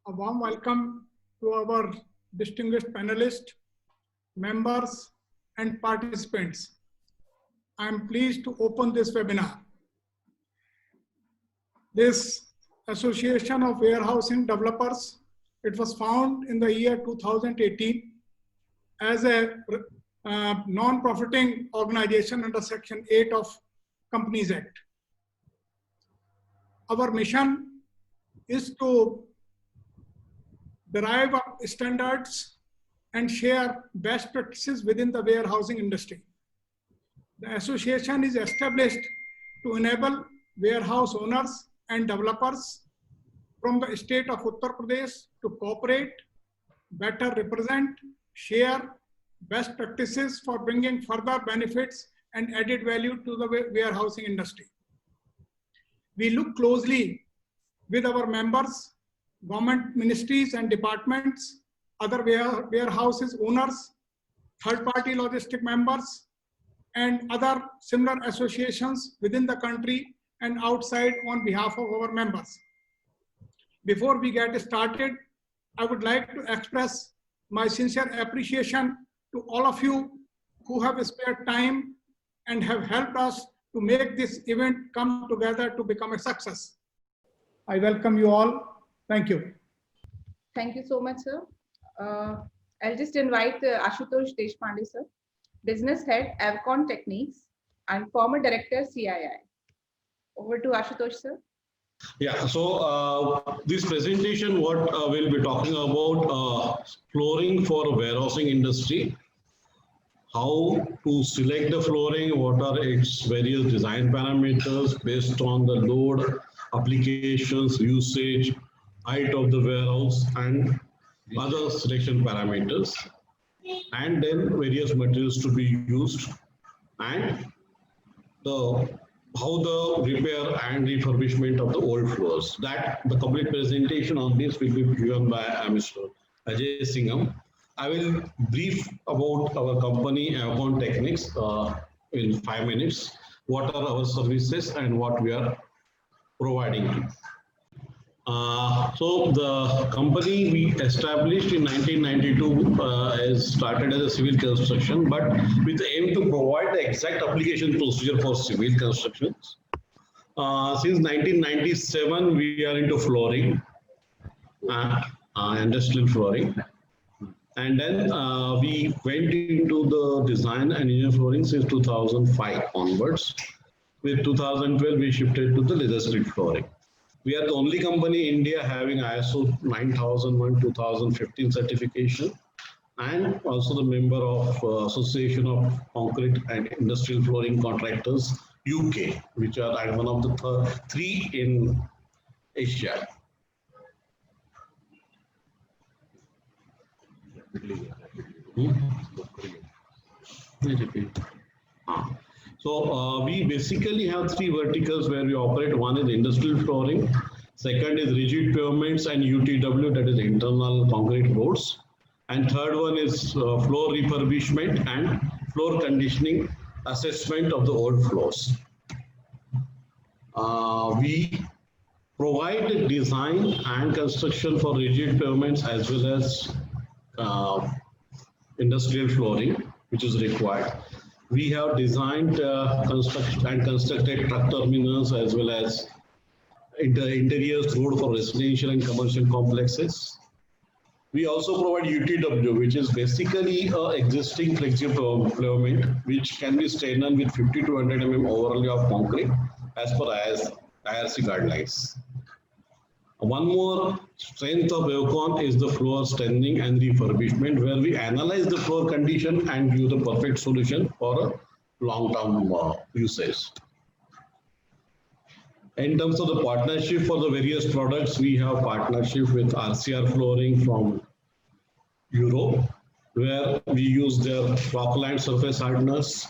A warm welcome to our distinguished panelists, members, and participants. I am pleased to open this webinar. This Association of Warehousing Developers, it was founded in the year 2018 as a non-profiting organization under Section 8 of Companies Act. Our mission is to derive standards and share best practices within the warehousing industry. The association is established to enable warehouse owners and developers from the state of Uttar Pradesh to cooperate, better represent, share best practices for bringing further benefits and added value to the warehousing industry. We look closely with our members, government ministries and departments, other warehouses owners, third-party logistic members, and other similar associations within the country and outside on behalf of our members. Before we get started, I would like to express my sincere appreciation to all of you who have spared time and have helped us to make this event come together to become a success. I welcome you all. Thank you. Thank you so much, sir. I'll just invite Ashutosh Deshpande, sir, Business Head, Avcon Techniques, and former Director, CII. Over to Ashutosh, sir. Yeah, so this presentation, what we'll be talking about, flooring for warehousing industry, how to select the flooring, what are its various design parameters based on the load, applications, usage, height of the warehouse, and other selection parameters, and then various materials to be used, and how the repair and refurbishment of the old floors. That the complete presentation on this will be given by Mr. Ajay Singham. I will brief about our company, Avcon Techniques, in 5 minutes. What are our services and what we are providing. So the company we established in 1992 has started as a civil construction, but with the aim to provide the exact application procedure for civil constructions. Since 1997, we are into flooring, industrial flooring. And then we went into the design and engineering flooring since 2005 onwards. With 2012, we shifted to the leather street flooring. We are the only company in India having ISO 9001-2015 certification, and also the member of Association of Concrete and Industrial Flooring Contractors, UK, which are one of the 3 in Asia. So we basically have 3 verticals where we operate. One is industrial flooring, second is rigid pavements and UTW, that is internal concrete roads, and third one is floor refurbishment and floor conditioning assessment of the old floors. We provide design and construction for rigid pavements as well as industrial flooring, which is required. We have designed, constructed truck terminals as well as interiors road for residential and commercial complexes. We also provide UTW, which is basically an existing flexible pavement, which can be strengthened with 50 to 100 mm overlay of concrete as per IRC guidelines. One more strength of Avcon is the floor strengthening and refurbishment, where we analyze the floor condition and give the perfect solution for a long-term usage. In terms of the partnership for the various products, we have partnership with RCR Flooring from Europe, where we use their Rockland surface hardness,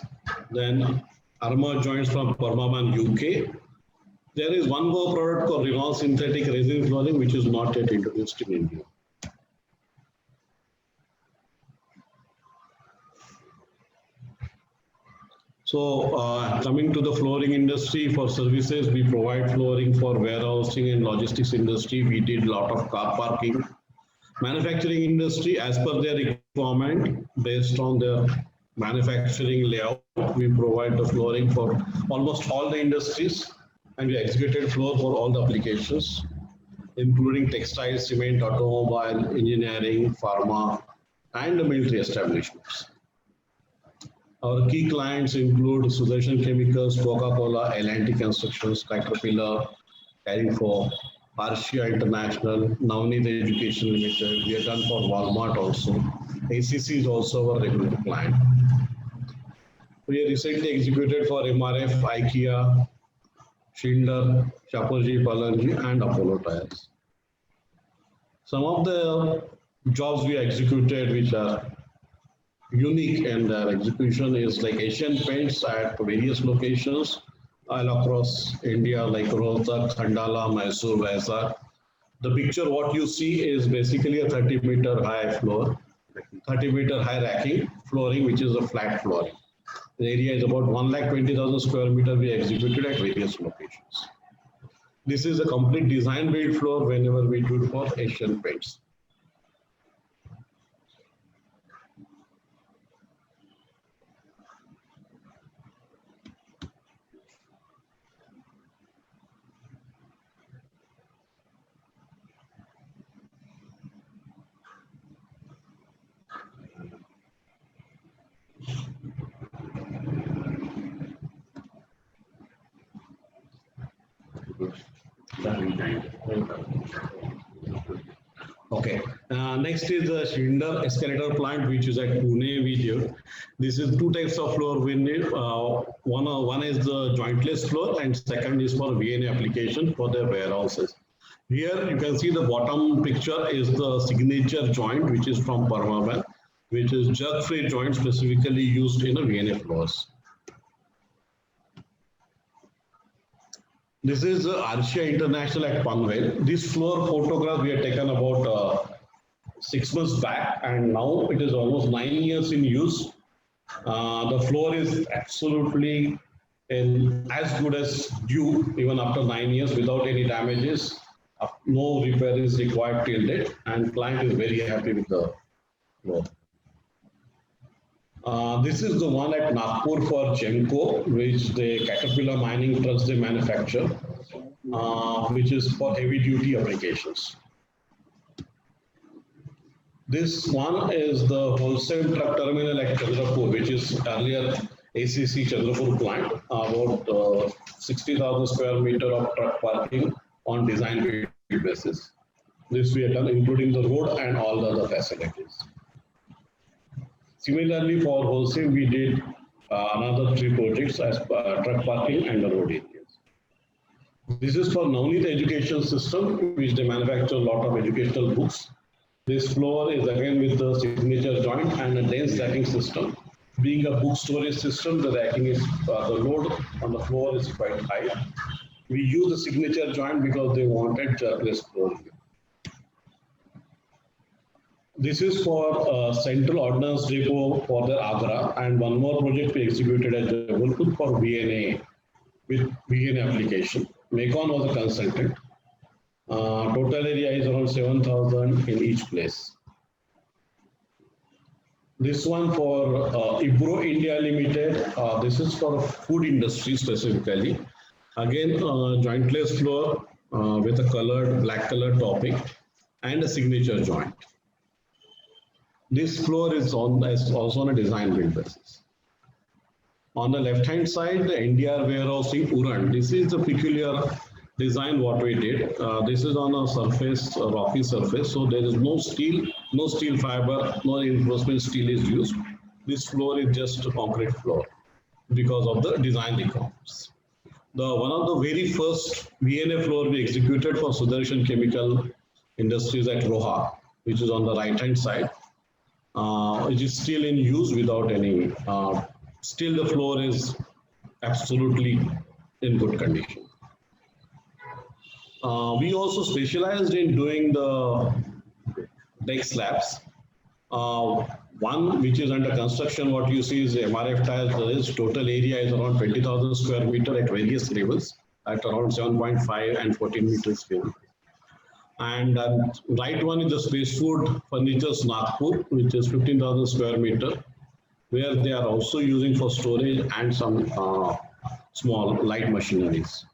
then Armour joints from Permaban UK. There is one more product called Renault synthetic resin flooring, which is not yet introduced in India. So coming to the flooring industry for services, we provide flooring for warehousing and logistics industry. We did a lot of car parking. Manufacturing industry, as per their requirement, based on their manufacturing layout, we provide the flooring for almost all the industries, and we executed floor for all the applications, including textile, cement, automobile, engineering, pharma, and the military establishments. Our key clients include Sudarshan Chemicals, Coca-Cola, L&T Constructions, Caterpillar, Carrefour, Arcia International, Navneet Education Limited. We are done for Walmart also. ACC is also our regular client. We recently executed for MRF, IKEA, Schindler, Shapoorji Pallonji, and Apollo Tyres. Some of the jobs we executed which are unique in their execution is like Asian Paints at various locations all across India, like Rohtak, Khandala, Mysore, Vizag. The picture what you see is basically a 30-meter high floor, 30-meter high racking flooring, which is a flat flooring. The area is about 120,000 square meter we executed at various locations. This is a complete design build floor whenever we do it for Asian Paints. Okay. Next is the Schindler escalator plant, which is at Pune. We do. This is two types of floor we need. One is the jointless floor, and second is for VNA application for their warehouses. Here you can see the bottom picture is the signature joint, which is from Permaban, which is jerk-free joint specifically used in a VNA floors. This is Arcia International at Panvel. This floor photograph we had taken about 6 months back, and now it is almost 9 years in use. The floor is absolutely as good as new, even after 9 years, without any damages. No repair is required till date, and client is very happy with the floor. This is the one at Nagpur for Genco, which the Caterpillar mining trucks they manufacture, which is for heavy duty applications. This one is the wholesale truck terminal at Chandrapur, which is earlier ACC Chandrapur plant, about 60,000 square meter of truck parking on design build basis. This we have done, including the road and all the other facilities. Similarly, for wholesale, we did another 3 projects as truck parking and the road areas. This is for Navneet Education System, which they manufacture a lot of educational books. This floor is again with the signature joint and a dense racking system. Being a book storage system, the racking is the load on the floor is quite high. We use the signature joint because they wanted jerkless floor. This is for Central Ordnance Depot for the Agra, and one more project we executed at Jabalpur for VNA with VNA application. Macon was a consultant. Total area is around 7,000 in each place. This one for Ibro India Limited. This is for food industry specifically. Again, jointless floor with a colored black color topping and a signature joint. This floor is also on a design build basis. On the left hand side, the NDR warehousing Uran. This is the peculiar design what we did. This is on a surface, a rocky surface, so there is no steel fiber, no reinforcement steel is used. This floor is just a concrete floor because of the design requirements. One of the very first VNA floor we executed for Sudarshan Chemical Industries at Roha, which is on the right hand side. It is still in use without any, still the floor is absolutely in good condition. We also specialized in doing the deck slabs. One which is under construction, what you see is the MRF tiles. Total area is around 20,000 square meter at various levels at around 7.5 and 14 meters scale. And right one is the Space Food Furnitures Nagpur, which is 15,000 square meter, where they are also using for storage and some small light machineries.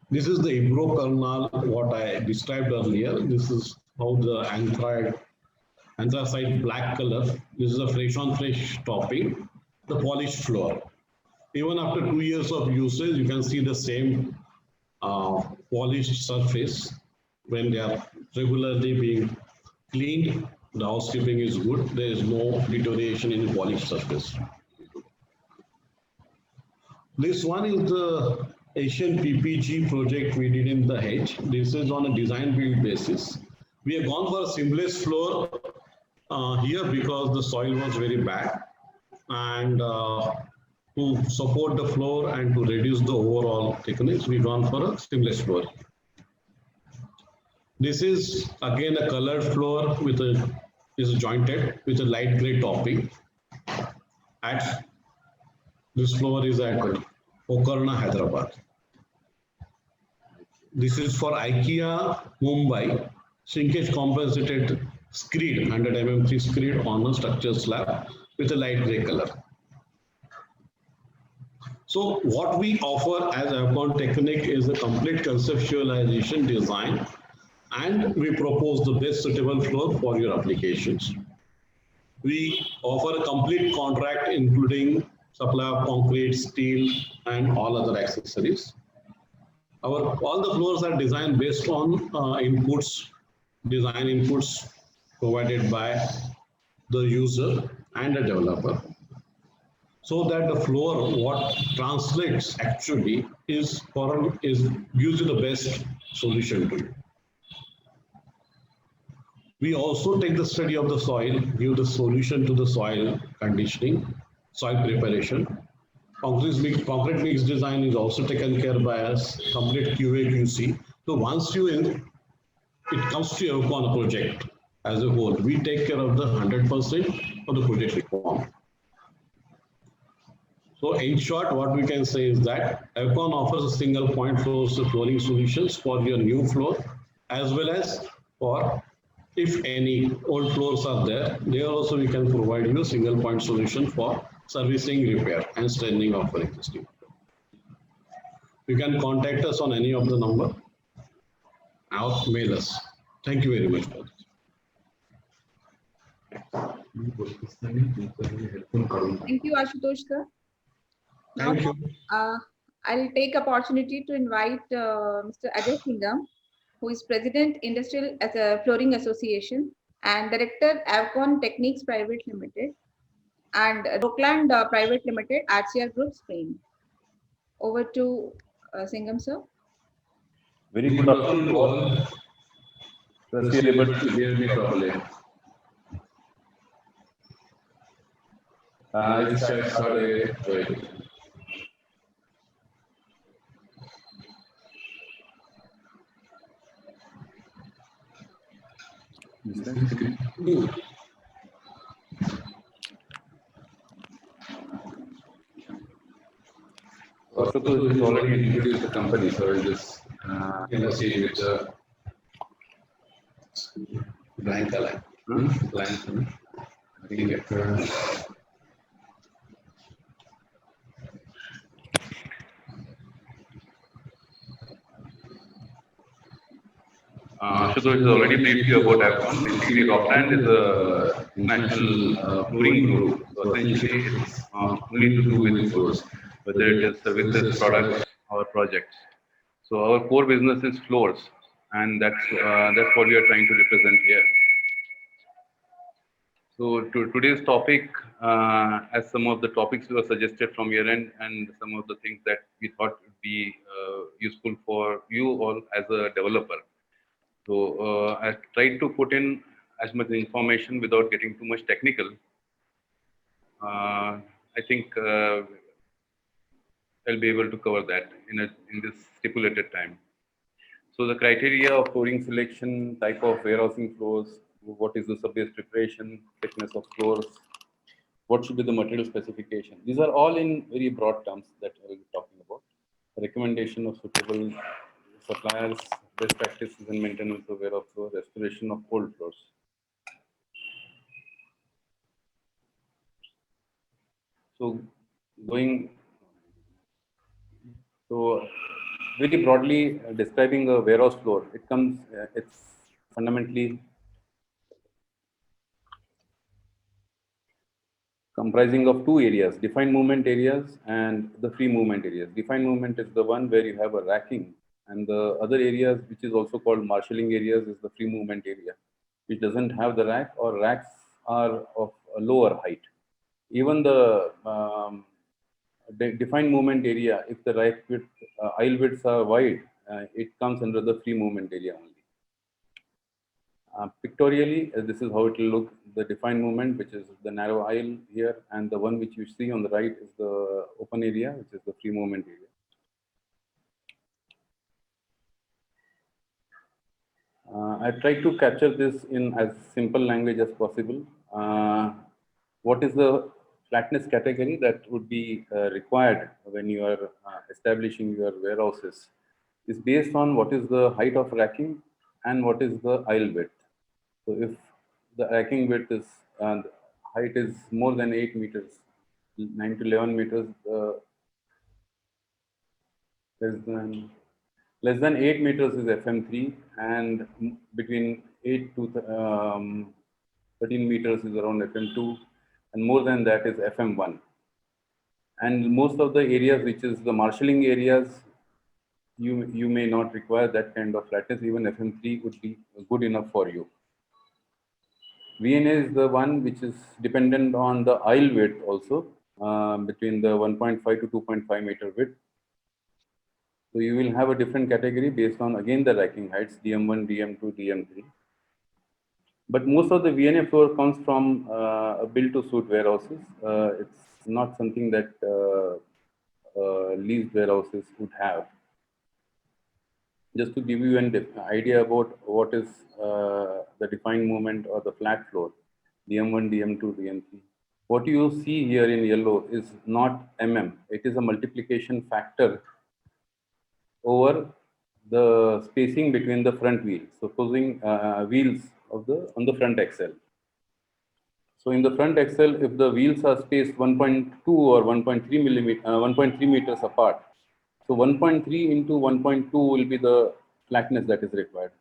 This is the Ibro kernel, what I described earlier. This is how the anthracite black color. This is a fresh on fresh topping, the polished floor. Even after 2 years of usage, you can see the same polished surface when they are regularly being cleaned. The housekeeping is good. There is no deterioration in the polished surface. This one is the Asian PPG project we did in the Hedge. This is on a design build basis. We have gone for a seamless floor here because the soil was very bad, and to support the floor and to reduce the overall thickness, we've gone for a seamless floor. This is again a colored floor with is jointed with a light gray topping. This floor is at Pokarna, Hyderabad. This is for IKEA Mumbai, shrinkage compensated screed, 100 mm screed on a structure slab with a light gray color. So what we offer as Avcon Technique is a complete conceptualization design, and we propose the best suitable floor for your applications. We offer a complete contract including supply of concrete, steel, and all other accessories. All the floors are designed based on design inputs provided by the user and the developer, so that the floor, what translates actually gives you the best solution to you. We also take the study of the soil, give the solution to the soil conditioning, soil preparation. Concrete mix design is also taken care by us, complete QA QC. So once it comes to your project as a whole, we take care of the 100% of the project requirement. So in short, what we can say is that Avcon offers a single point flooring solutions for your new floor, as well as for if any old floors are there also we can provide you a single point solution for servicing, repair, and strengthening of our existing. You can contact us on any of the number or mail us. Thank you very much for this. Thank you, Ashutosh sir. Thank you. I'll take opportunity to invite Mr. Ajay Singham, who is President Industrial Flooring Association and Director Avcon Techniques Private Limited and Rockland Private Limited, RCR Group, Spain. Over to Singham sir. Very good afternoon to all. Trust you are able to hear me properly. I just started. Ashutosh has already introduced the company, so I'll just proceed with the Blank color. blank. I think Ashutosh has already briefed you about Avcon. Basically, Rockland is a national flooring group. So essentially, it's only to do with floors, whether it is services, products, or projects. So our core business is floors, and that's what we are trying to represent here. So today's topic, as some of the topics were suggested from your end, and some of the things that we thought would be useful for you all as a developer. So I tried to put in as much information without getting too much technical. I think I'll be able to cover that in this stipulated time. So the criteria of flooring selection, type of warehousing floors, what is the surface preparation, thickness of floors, what should be the material specification. These are all in very broad terms that I will be talking about. Recommendation of suitable suppliers, best practices in maintenance of warehouse floor, restoration of old floors. So very broadly describing a warehouse floor, it's fundamentally comprising of two areas, defined movement areas and the free movement areas. Defined movement is the one where you have a racking, and the other areas, which is also called marshalling areas, is the free movement area, which doesn't have the rack, or racks are of a lower height. Even the defined movement area, if the rack width, aisle widths are wide, it comes under the free movement area only. Pictorially, this is how it will look. The defined movement, which is the narrow aisle here, and the one which you see on the right is the open area, which is the free movement area. I tried to capture this in as simple language as possible. What is the flatness category that would be required when you are establishing your warehouses is based on what is the height of racking and what is the aisle width. So if the racking width is and height is more than 8 meters, 9 to 11 meters, less than 8 meters is FM3, and between 8 to 13 meters is around FM2, and more than that is FM1. And most of the areas, which is the marshalling areas, you may not require that kind of flatness. Even FM3 would be good enough for you. VNA is the one which is dependent on the aisle width also, between the 1.5 to 2.5 meter width. So you will have a different category based on again the racking heights, DM1, DM2, DM3. But most of the VNA floor comes from built to suit warehouses. It's not something that leased warehouses would have. Just to give you an idea about what is the defined movement or the flat floor, DM1, DM2, DM3. What you see here in yellow is not mm, it is a multiplication factor over the spacing between the front wheels. Supposing wheels of on the front axle. So in the front axle, if the wheels are spaced 1.2 or 1.3 meters apart, so 1.3 into 1.2 will be the flatness that is required.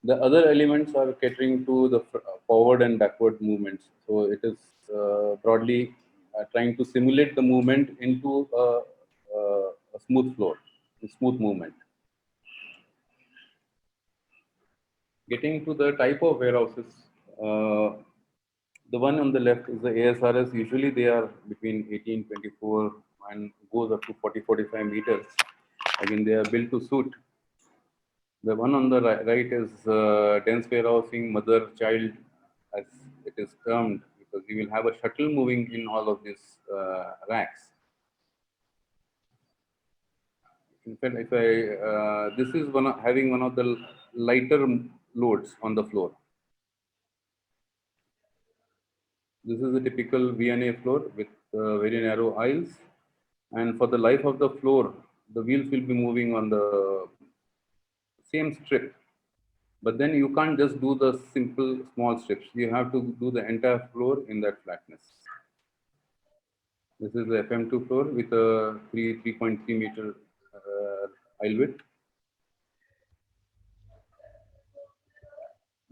The other elements are catering to the forward and backward movements. So it is broadly trying to simulate the movement into a smooth floor, a smooth movement. Getting to the type of warehouses, the one on the left is the ASRS. Usually they are between 18, 24 and goes up to 40, 45 meters. Again, they are built to suit. The one on the right is dense warehousing, mother-child, as it is termed, because you will have a shuttle moving in all of these racks. In fact, if this is having one of the lighter loads on the floor. This is a typical VNA floor with very narrow aisles, and for the life of the floor, the wheels will be moving on the same strip. But then you can't just do the simple small strips. You have to do the entire floor in that flatness. This is the FM2 floor with a 3.3 meter aisle width.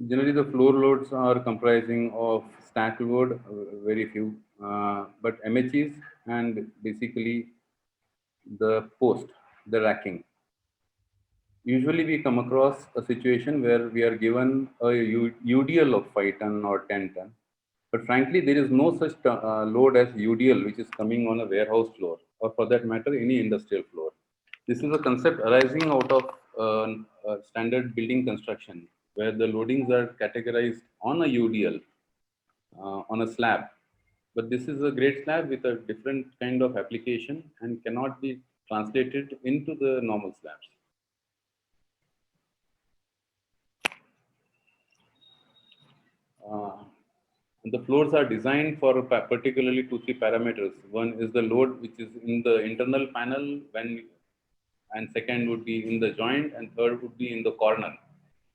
Generally, the floor loads are comprising of stack load, very few, but MHEs and basically the post, the racking. Usually we come across a situation where we are given a UDL of 5 ton or 10 ton. But frankly, there is no such load as UDL, which is coming on a warehouse floor, or for that matter, any industrial floor. This is a concept arising out of standard building construction, where the loadings are categorized on a UDL, on a slab. But this is a great slab with a different kind of application and cannot be translated into the normal slabs. And the floors are designed for particularly 2-3 parameters. One is the load, which is in the internal panel, and second would be in the joint, and third would be in the corner.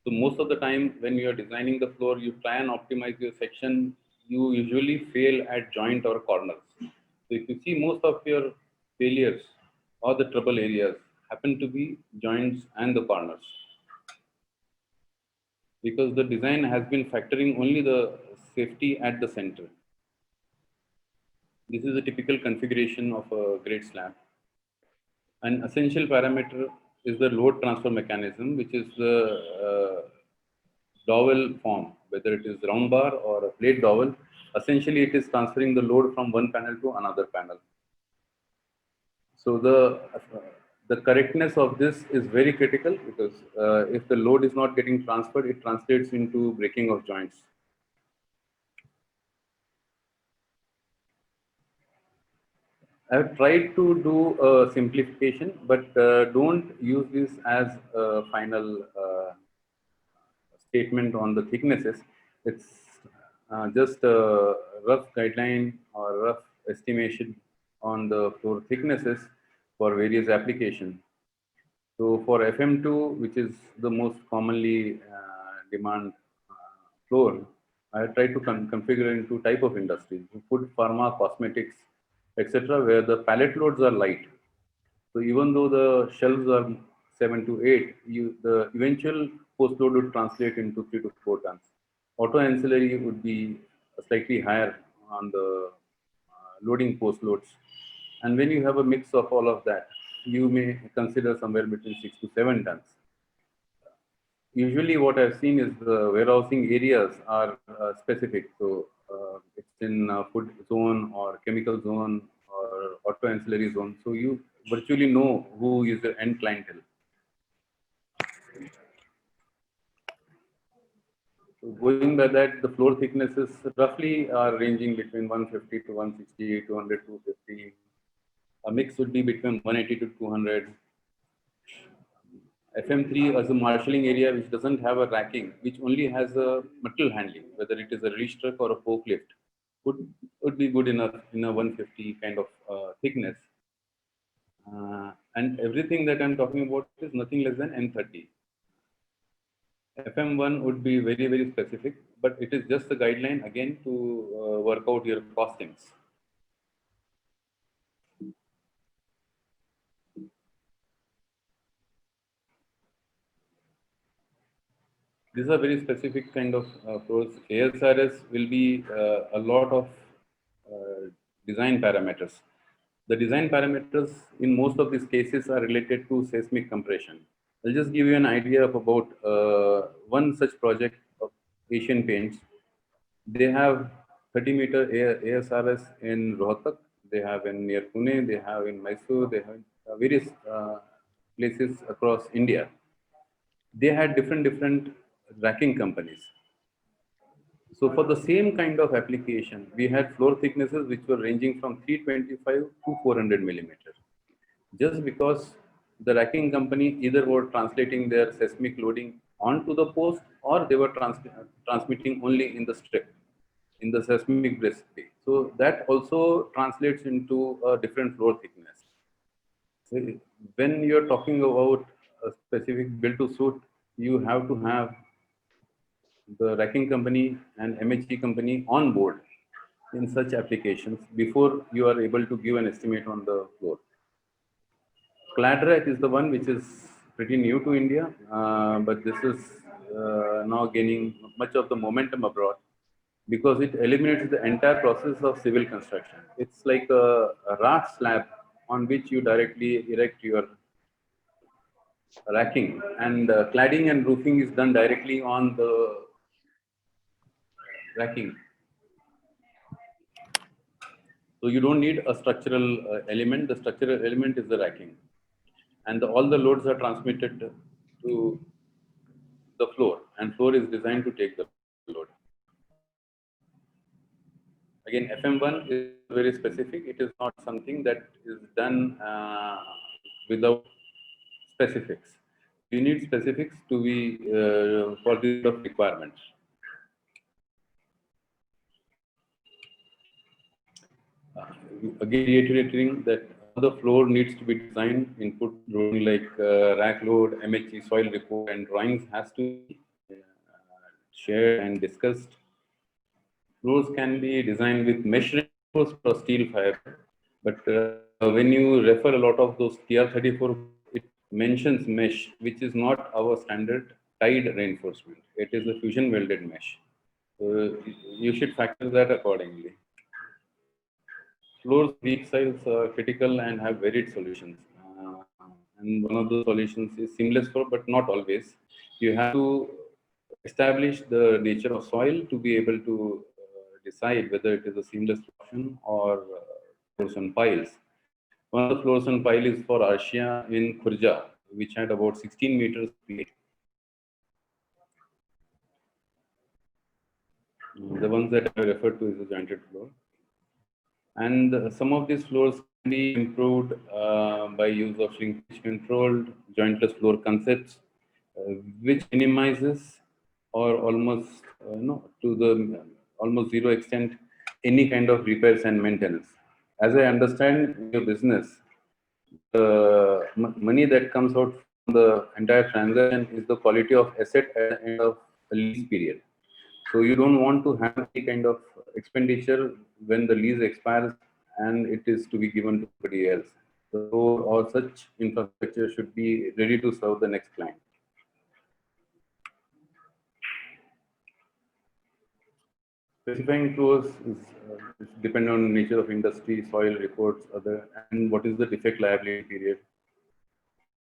So most of the time when you are designing the floor, you try and optimize your section. You usually fail at joint or corners. So if you see, most of your failures or the trouble areas happen to be joints and the corners, because the design has been factoring only the safety at the center. This is a typical configuration of a grade slab. An essential parameter is the load transfer mechanism, which is the dowel form, whether it is round bar or a plate dowel. Essentially, it is transferring the load from one panel to another panel. So the correctness of this is very critical, because if the load is not getting transferred, it translates into breaking of joints. I've tried to do a simplification, but don't use this as a final statement on the thicknesses. It's just a rough guideline or rough estimation on the floor thicknesses for various applications. So for FM2, which is the most commonly demand floor, I try to configure into type of industries: food, pharma, cosmetics, etc., where the pallet loads are light. So even though the shelves are 7 to 8, the eventual post load would translate into 3 to 4 tons. Auto ancillary would be slightly higher on the loading post loads. And when you have a mix of all of that, you may consider somewhere between 6 to 7 tons. Usually what I've seen is the warehousing areas are specific. So it's in food zone or chemical zone or auto ancillary zone. So you virtually know who is the end clientele. So going by that, the floor thicknesses roughly are ranging between 150 to 160, 200 to 250. A mix would be between 180 to 200. FM3 as a marshalling area which doesn't have a racking, which only has a metal handling, whether it is a reach truck or a forklift, would be good enough in a 150 kind of thickness. And everything that I'm talking about is nothing less than N30. FM1 would be very, very specific, but it is just a guideline again to work out your costings. These are very specific kind of floors. ASRS will be a lot of design parameters. The design parameters in most of these cases are related to seismic compression. I'll just give you an idea of about one such project of Asian Paints. They have 30-meter ASRS in Rohtak. They have in near Pune. They have in Mysore. They have various places across India. They had different racking companies. So for the same kind of application, we had floor thicknesses which were ranging from 325 to 400 millimeters. Just because the racking company either were translating their seismic loading onto the post, or they were transmitting only in the strip, in the seismic breast bay. So that also translates into a different floor thickness. When you're talking about a specific build to suit, you have to have the racking company and MHE company on board in such applications before you are able to give an estimate on the floor. Clad rack is the one which is pretty new to India, but this is now gaining much of the momentum abroad, because it eliminates the entire process of civil construction. It's like a raft slab on which you directly erect your racking, and cladding and roofing is done directly on the racking. So you don't need a structural element. The structural element is the racking, and all the loads are transmitted to the floor, and floor is designed to take the load. Again, FM1 is very specific. It is not something that is done without specifics. You need specifics to be for the requirements. Again, reiterating that the floor needs to be designed, input drawing like rack load, MHE, soil report, and drawings has to be shared and discussed. Floors can be designed with mesh reinforced or steel fiber, but when you refer a lot of those TR34, it mentions mesh, which is not our standard tied reinforcement. It is a fusion welded mesh. So you should factor that accordingly. Floors weak sides are critical and have varied solutions. And one of the solutions is seamless floor, but not always. You have to establish the nature of soil to be able to decide whether it is a seamless option or floors and piles. One of the floors and pile is for Arshia in Khurja, which had about 16 meters plate. The ones that I referred to is a jointed floor. And some of these floors can be improved by use of shrinkage controlled jointless floor concepts, which minimizes or almost to the almost zero extent any kind of repairs and maintenance. As I understand your business, the money that comes out from the entire transaction is the quality of asset at the end of the lease period. So you don't want to have any kind of expenditure when the lease expires and it is to be given to somebody else. So or such infrastructure should be ready to serve the next client. Specifying floors is depend on nature of industry, soil reports, other, and what is the defect liability period.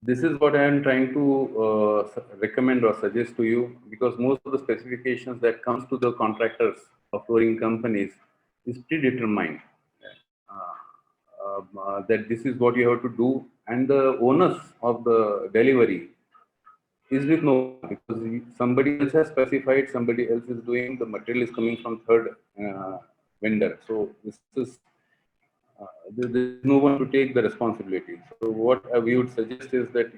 This is what I am trying to recommend or suggest to you, because most of the specifications that comes to the contractors or flooring companies is predetermined. That this is what you have to do, and the onus of the delivery is with no one, because somebody else has specified, somebody else is doing, the material is coming from third vendor. So this is there's no one to take the responsibility. So what we would suggest is that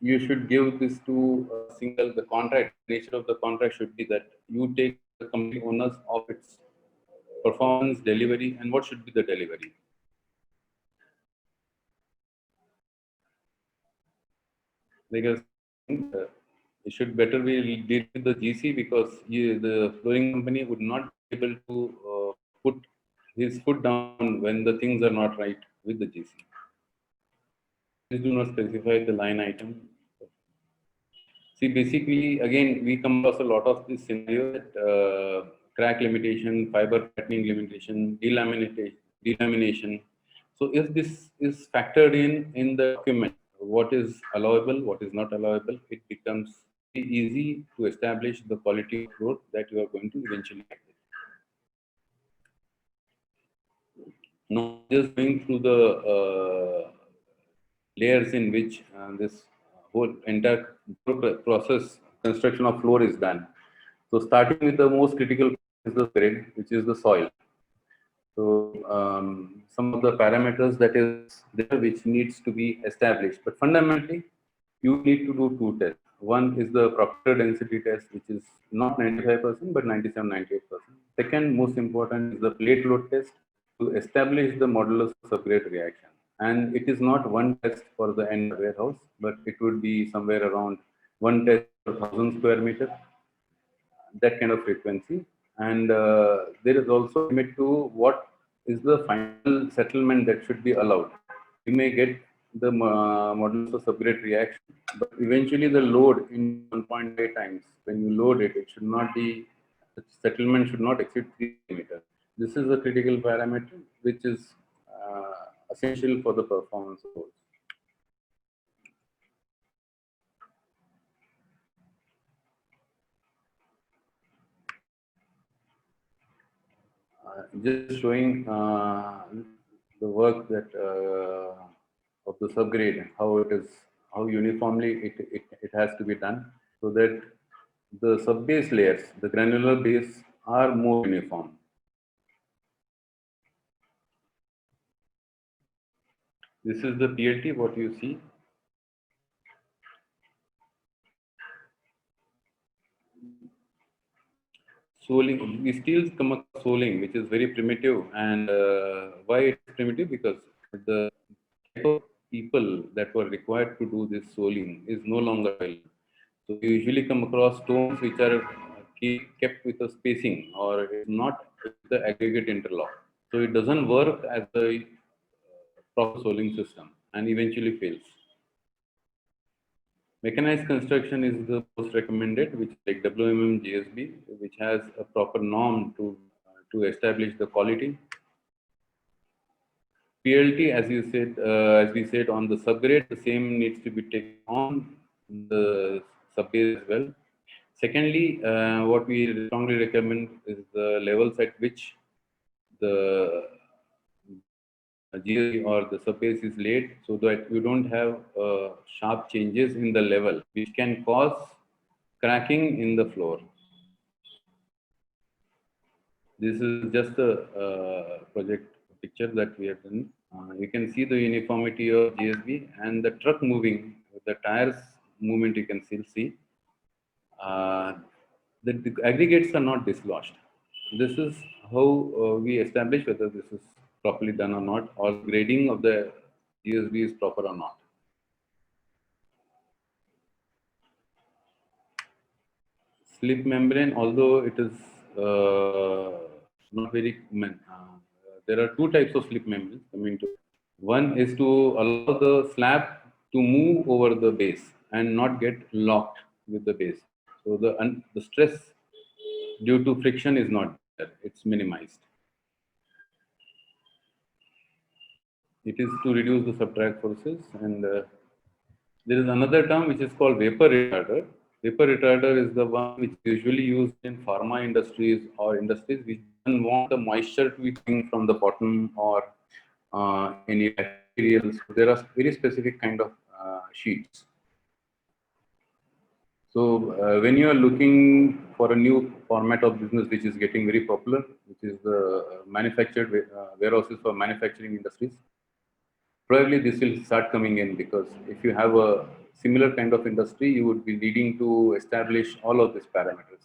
you should give this to a single, the contract, nature of the contract should be that you take the complete onus of its performance, delivery, and what should be the delivery. Because it should better be deal with the GC, because the flooring company would not be able to put his foot down when the things are not right with the GC. Please do not specify the line item. See, basically, again, we come across a lot of this scenario that crack limitation, fiber patterning limitation, delamination. So if this is factored in the document, what is allowable, what is not allowable, it becomes easy to establish the quality of floor that you are going to eventually get. Not just going through the layers in which this whole entire process, construction of floor is done. So starting with the most critical is the grid, which is the soil. So some of the parameters that is there which needs to be established, but fundamentally you need to do two tests. One is the Proctor density test, which is not 95%, but 97, 98%. Second most important is the plate load test to establish the modulus of subgrade reaction. And it is not one test for the end warehouse, but it would be somewhere around one test per 1,000 square meter, that kind of frequency. And there is also a limit to what is the final settlement that should be allowed. You may get the modulus of subgrade reaction, but eventually the load in 1.8 times, when you load it, it should not be, the settlement should not exceed 3 meters. This is a critical parameter which is essential for the performance goals. Just showing the work that of the subgrade, how it is, how uniformly it has to be done, so that the subbase layers, the granular base, are more uniform. This is the PLT, what you see. soling, we still come across soling, which is very primitive. And why it's primitive? Because the type of people that were required to do this soling is no longer available. So you usually come across stones which are kept with a spacing or is not with the aggregate interlock. So it doesn't work as a proper soling system and eventually fails. Mechanized construction is the most recommended, which is like WMM GSB, which has a proper norm to establish the quality. PLT, as we said on the subgrade, the same needs to be taken on the subbase as well. Secondly, what we strongly recommend is the levels at which the GSB or the subbase is laid, so that you don't have sharp changes in the level, which can cause cracking in the floor. This is just a project picture that we have done. You can see the uniformity of GSB and the truck moving, the tires movement you can still see. The aggregates are not dislodged. This is how we establish whether this is properly done or not, or grading of the GSB is proper or not. Slip membrane, although it is not very, there are two types of slip membranes coming to. One is to allow the slab to move over the base and not get locked with the base. So the stress due to friction is not there, it's minimized. It is to reduce the subtract forces, and there is another term which is called vapor retarder. Vapor retarder is the one which is usually used in pharma industries or industries which don't want the moisture to be coming from the bottom or any materials. There are very specific kind of sheets. So when you are looking for a new format of business which is getting very popular, which is the manufactured warehouses for manufacturing industries, probably this will start coming in, because if you have a similar kind of industry, you would be needing to establish all of these parameters.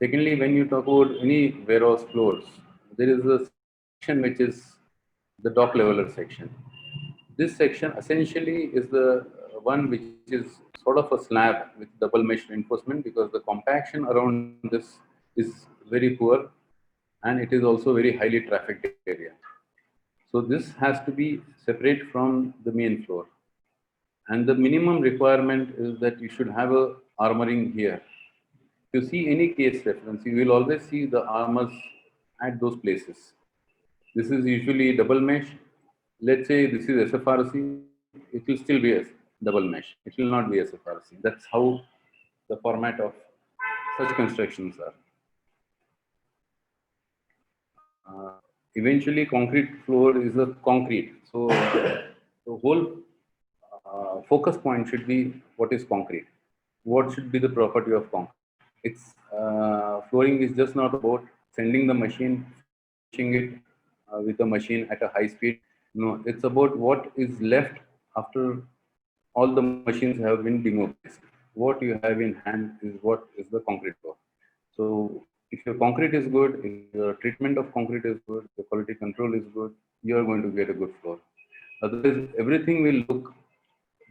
Secondly, when you talk about any warehouse floors, there is a section which is the dock leveler section. This section essentially is the one which is sort of a slab with double mesh reinforcement, because the compaction around this is very poor and it is also very highly trafficked area. So this has to be separate from the main floor. And the minimum requirement is that you should have a armoring here. If you see any case reference, you will always see the armors at those places. This is usually double mesh. Let's say this is SFRC, it will still be a double mesh. It will not be SFRC. That's how the format of such constructions are. Eventually, concrete floor is a concrete. So the whole focus point should be what is concrete. What should be the property of concrete? It's flooring is just not about sending the machine, finishing it with the machine at a high speed. No, it's about what is left after all the machines have been demobilized. What you have in hand is what is the concrete floor. So if your concrete is good, if your treatment of concrete is good, the quality control is good, you are going to get a good floor. Otherwise, everything will look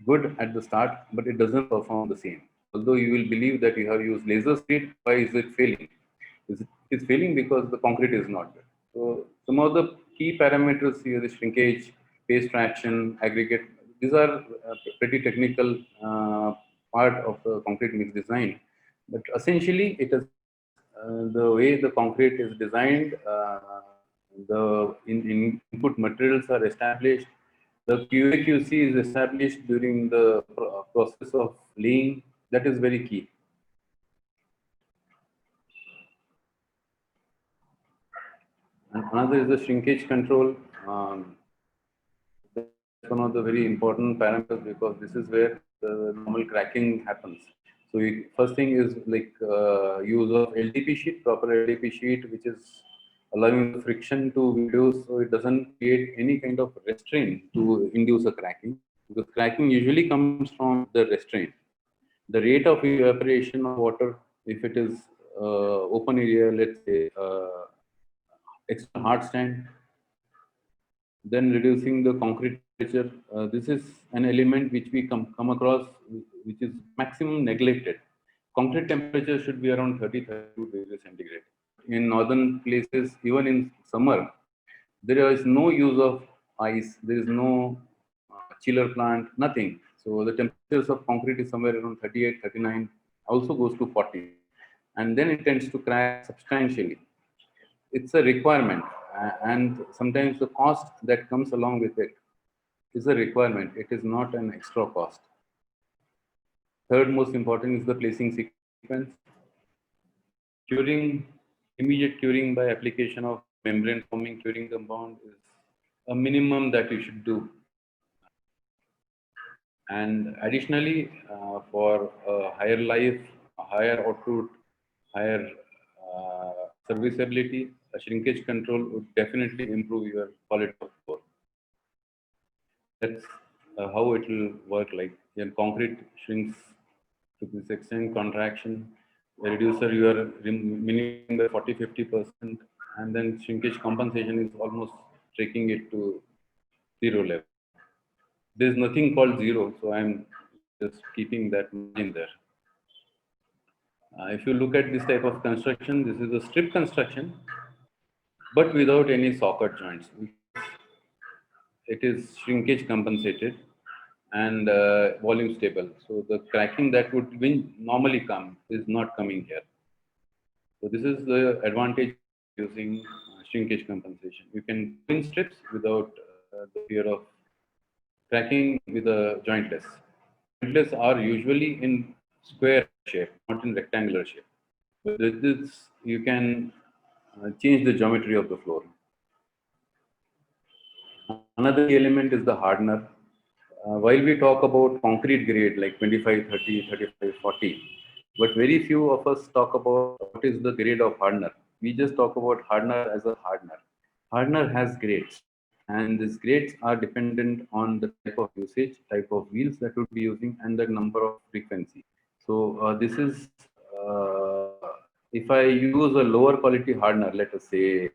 good at the start, but it doesn't perform the same. Although you will believe that you have used laser speed, why is it failing? It's failing because the concrete is not good. So some of the key parameters here is shrinkage, paste fraction, aggregate. These are pretty technical part of the concrete mix design. But essentially, it is the way the concrete is designed, the input materials are established, the QA/QC is established during the process of laying. That is very key. And another is the shrinkage control. That's one of the very important parameters, because this is where the normal cracking happens. So first thing is like use of LDP sheet, proper LDP sheet, which is allowing the friction to reduce, so it doesn't create any kind of restraint to induce a cracking. Because cracking usually comes from the restraint. The rate of evaporation of water If it is open area, let's say extra hard stand, then reducing the concrete temperature. This is an element which we come across, which is maximum neglected. Concrete temperature should be around 30-32 degrees centigrade. In northern places, even in summer, there is no use of ice. There is no chiller plant, nothing. So the temperatures of concrete is somewhere around 38, 39, also goes to 40. And then it tends to crack substantially. It's a requirement. And sometimes the cost that comes along with it is a requirement. It is not an extra cost. Third most important is the placing sequence. Curing, immediate curing by application of membrane forming curing compound is a minimum that you should do. And additionally, for higher life, higher output, higher serviceability, a shrinkage control would definitely improve your quality of floor. That's how it will work. Like your concrete shrinks to this extent, contraction, the reducer you are minimum by 40-50%, and then shrinkage compensation is almost taking it to zero level. There's nothing called zero, so I'm just keeping that in there. If you look at this type of construction, this is a strip construction, but without any socket joints. It is shrinkage compensated and volume stable. So the cracking that would normally come is not coming here. So this is the advantage using shrinkage compensation. You can pin strips without the fear of cracking with a jointless. Jointless are usually in square shape, not in rectangular shape. But with this, you can change the geometry of the floor. Another element is the hardener. While we talk about concrete grade like 25, 30, 35, 40, but very few of us talk about what is the grade of hardener. We just talk about hardener as a hardener. Hardener has grades, and these grades are dependent on the type of usage, type of wheels that would be using, and the number of frequency. So this is, if I use a lower quality hardener, let us say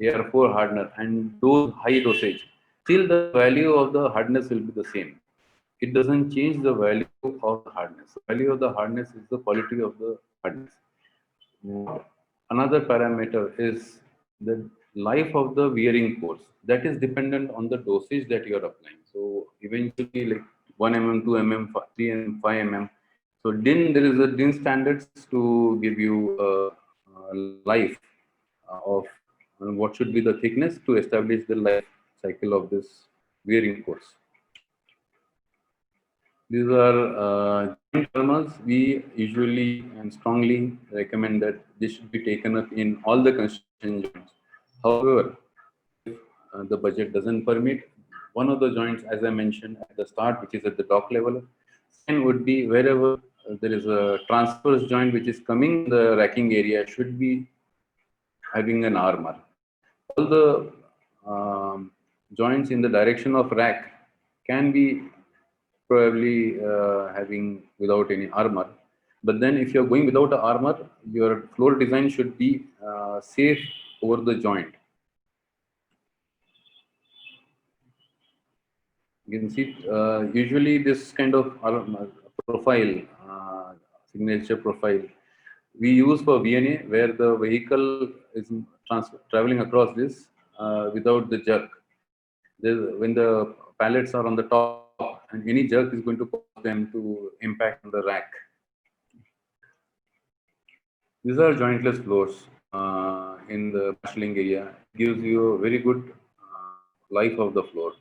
AR4 hardener, and those high dosage, still the value of the hardness will be the same. It doesn't change the value of the hardness. The value of the hardness is the quality of the hardness. Another parameter is the life of the wearing course. That is dependent on the dosage that you are applying. So eventually, like 1 mm, 2 mm, 3 mm, 5 mm. So DIN, there is a DIN standards to give you a life of what should be the thickness to establish the life cycle of this wearing course. These are joint thermals. We usually and strongly recommend that this should be taken up in all the construction joints. However, if the budget doesn't permit, one of the joints, as I mentioned at the start, which is at the dock level, second would be wherever there is a transverse joint which is coming in the racking area should be having an armor. All the joints in the direction of rack can be probably having without any armor. But then if you're going without an armor, your floor design should be safe over the joint. You can see usually this kind of profile, signature profile, we use for VNA where the vehicle is traveling across this without the jerk. When the pallets are on the top, and any jerk is going to cause them to impact on the rack. These are jointless floors in the marshalling area. It gives you a very good life of the floor.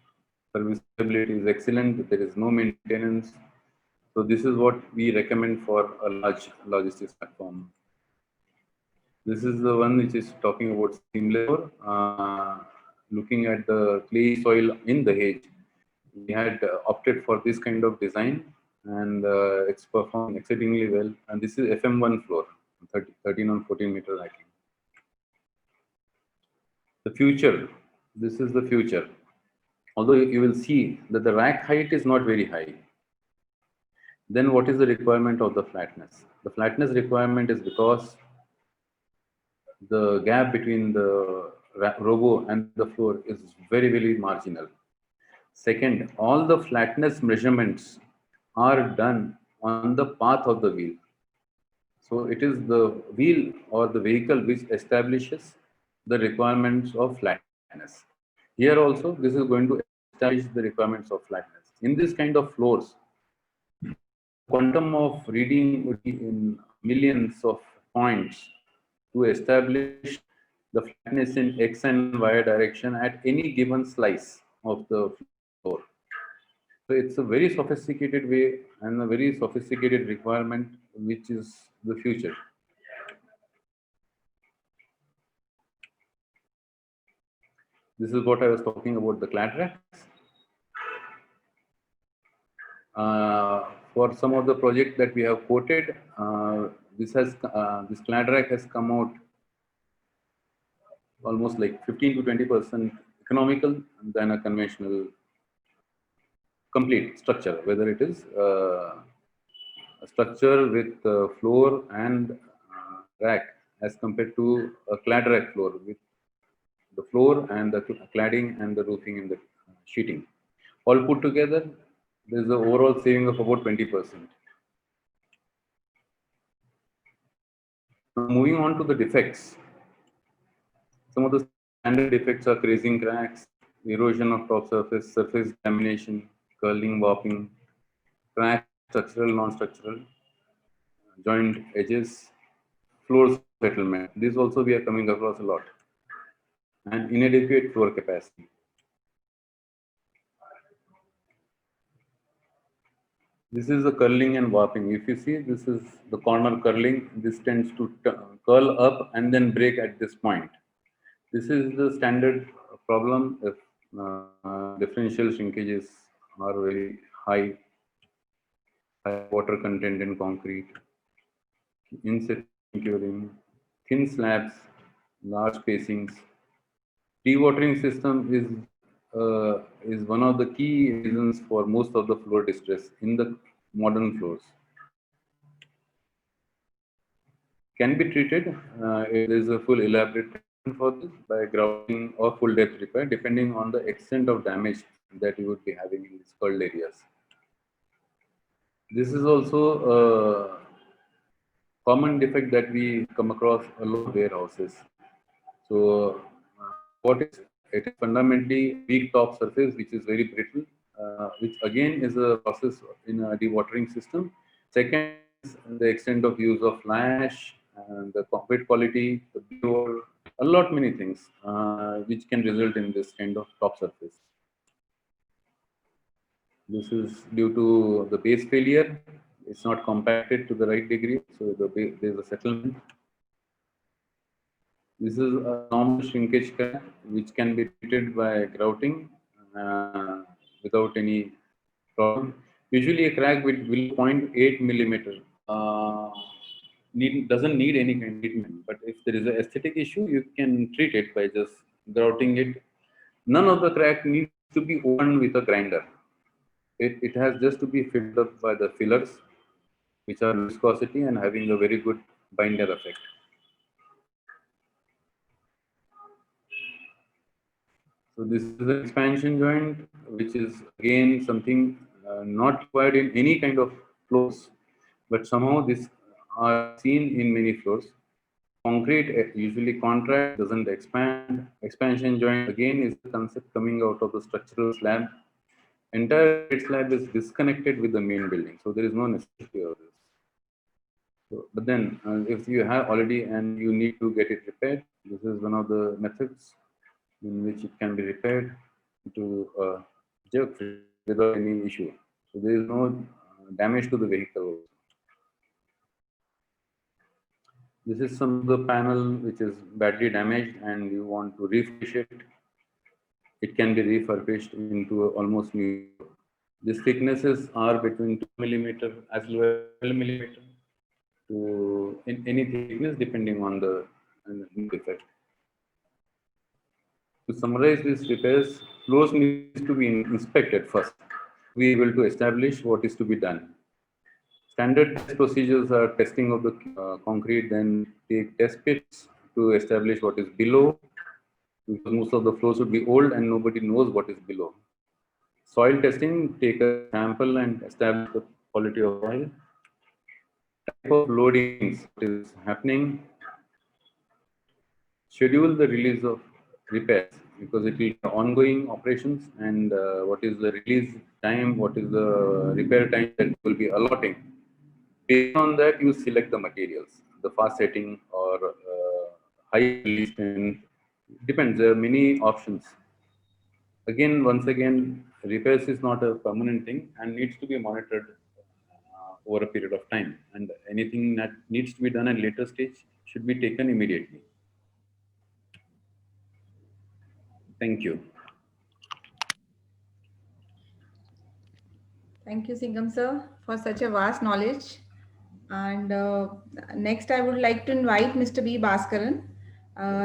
Serviceability is excellent. There is no maintenance. So this is what we recommend for a large logistics platform. This is the one which is talking about seamless floor. Looking at the clay soil in Dahej, we had opted for this kind of design, and it's performing exceedingly well. And this is FM1 floor, 13 on 14 meter racking. The future, this is the future. Although you will see that the rack height is not very high, then what is the requirement of the flatness? The flatness requirement is because the gap between the robo and the floor is very, very marginal. Second, all the flatness measurements are done on the path of the wheel. So it is the wheel or the vehicle which establishes the requirements of flatness. Here also, this is going to establish the requirements of flatness. In this kind of floors, quantum of reading would be in millions of points to establish the flatness in X and Y direction at any given slice of the floor. So it's a very sophisticated way and a very sophisticated requirement, which is the future. This is what I was talking about, the clad racks. For some of the projects that we have quoted, this clad rack has come out almost like 15 to 20% economical than a conventional complete structure, whether it is a structure with floor and rack as compared to a clad rack floor with the floor and the cladding and the roofing and the sheeting. All put together, there is an overall saving of about 20%. Now, moving on to the defects. Some of the standard defects are creasing cracks, erosion of top surface, surface lamination, curling, warping, cracks, structural, non-structural, joint edges, floor settlement. These also we are coming across a lot. And inadequate floor capacity. This is the curling and warping. If you see, this is the corner curling. This tends to curl up and then break at this point. This is the standard problem if differential shrinkages are very high water content in concrete, in-situ curing, thin slabs, large spacings. Dewatering system is one of the key reasons for most of the floor distress in the modern floors. Can be treated. It is a full elaborate for this by grouting or full depth repair, depending on the extent of damage that you would be having in these curled areas. This is also a common defect that we come across a lot of warehouses. So, what is it is fundamentally weak top surface, which is very brittle, which again is a process in a dewatering system. Second is the extent of use of fly ash and the concrete quality, the pure, a lot many things which can result in this kind of top surface. This is due to the base failure. It's not compacted to the right degree, so there is a settlement. This is a normal shrinkage crack which can be treated by grouting without any problem. Usually a crack with 0.8 millimeter doesn't need any kind of treatment. But if there is an aesthetic issue, you can treat it by just grouting it. None of the crack needs to be opened with a grinder. It has just to be filled up by the fillers, which are viscosity and having a very good binder effect. So this is an expansion joint, which is again something not required in any kind of floors, but somehow this are seen in many floors. Concrete usually contract, doesn't expand. Expansion joint again is the concept coming out of the structural slab. Entire slab is disconnected with the main building, so there is no necessity of this. So, but then if you have already and you need to get it repaired, this is one of the methods in which it can be repaired to jerk free without any issue. So there is no damage to the vehicle. This is some of the panel which is badly damaged and you want to refurbish it. It can be refurbished into almost new. These thicknesses are between 2 millimeter as low as 12 millimeter to in any thickness depending on the defect. To summarize these repairs, floors needs to be inspected first to be able to establish what is to be done. Standard test procedures are testing of the concrete, then take test pits to establish what is below, because most of the floors would be old and nobody knows what is below. Soil testing, take a sample and establish the quality of soil. Type of loadings, what is happening. Schedule the release of repairs, because it will be ongoing operations, and what is the release time, what is the repair time that will be allotting. Based on that, you select the materials, the fast setting or high release time. Depends, there are many options. Again, once again, repairs is not a permanent thing and needs to be monitored over a period of time. And anything that needs to be done at later stage should be taken immediately. Thank you. Thank you, Singham sir, for such a vast knowledge. And next, I would like to invite Mr. B. Bhaskaran.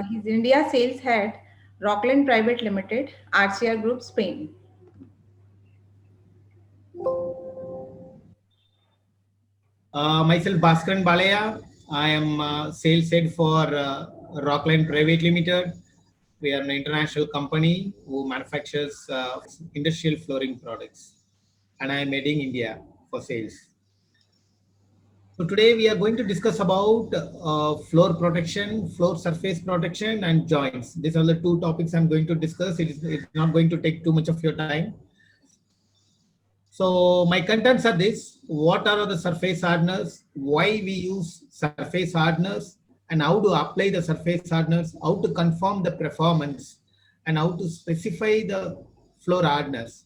He's India Sales Head, Rockland Private Limited, RCR Group, Spain. Myself, Bhaskaran Balaya. I am sales head for Rockland Private Limited. We are an international company who manufactures industrial flooring products, and I am heading India for sales. So today we are going to discuss about floor protection, floor surface protection, and joints. These are the two topics I'm going to discuss. It's not going to take too much of your time. So my contents are this: what are the surface hardeners, why we use surface hardeners, and how to apply the surface hardeners, how to confirm the performance, and how to specify the floor hardeners,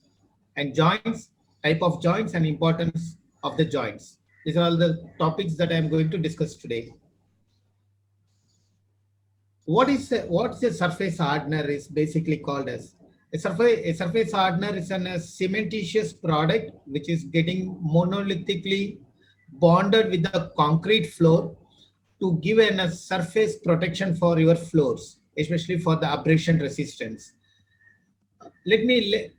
and joints, type of joints, and importance of the joints. These are all the topics that I'm going to discuss today. What's a surface hardener is basically called as? A surface hardener is a cementitious product which is getting monolithically bonded with the concrete floor to give a surface protection for your floors, especially for the abrasion resistance. Let me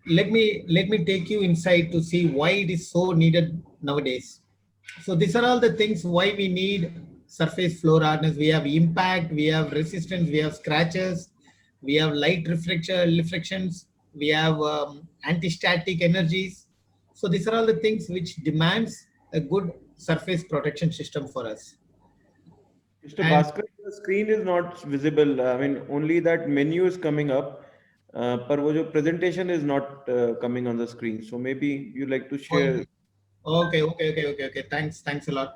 take you inside to see why it is so needed nowadays. So these are all the things why we need surface floor hardeners. We have impact, we have resistance, we have scratches, we have light reflections, we have anti-static energies. So these are all the things which demands a good surface protection system for us. Mr. Bhaskar, the screen is not visible. I mean, only that menu is coming up, but the presentation is not coming on the screen. So maybe you like to share. Okay. Thanks a lot.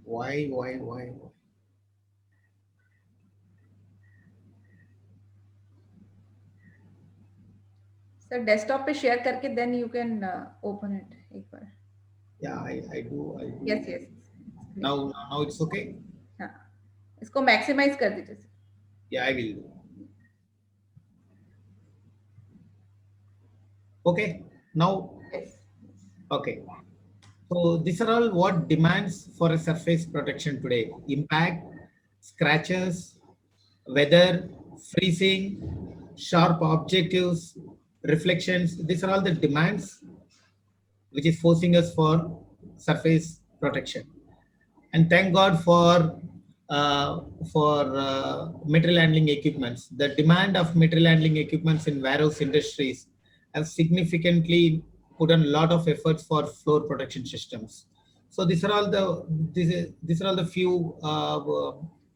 Why? Sir, desktop पे share करके then you can open it एक बार. Yeah, I do. Yes. Now it's okay. हाँ, इसको maximize कर दीजिए. Yeah, I will. Okay. Now. Yes. Okay. So these are all what demands for a surface protection today: impact, scratches, weather, freezing, sharp objectives, reflections. These are all the demands which is forcing us for surface protection. And thank God for material handling equipments. The demand of material handling equipments in warehouse industries have significantly put on a lot of efforts for floor protection systems. So these are all the few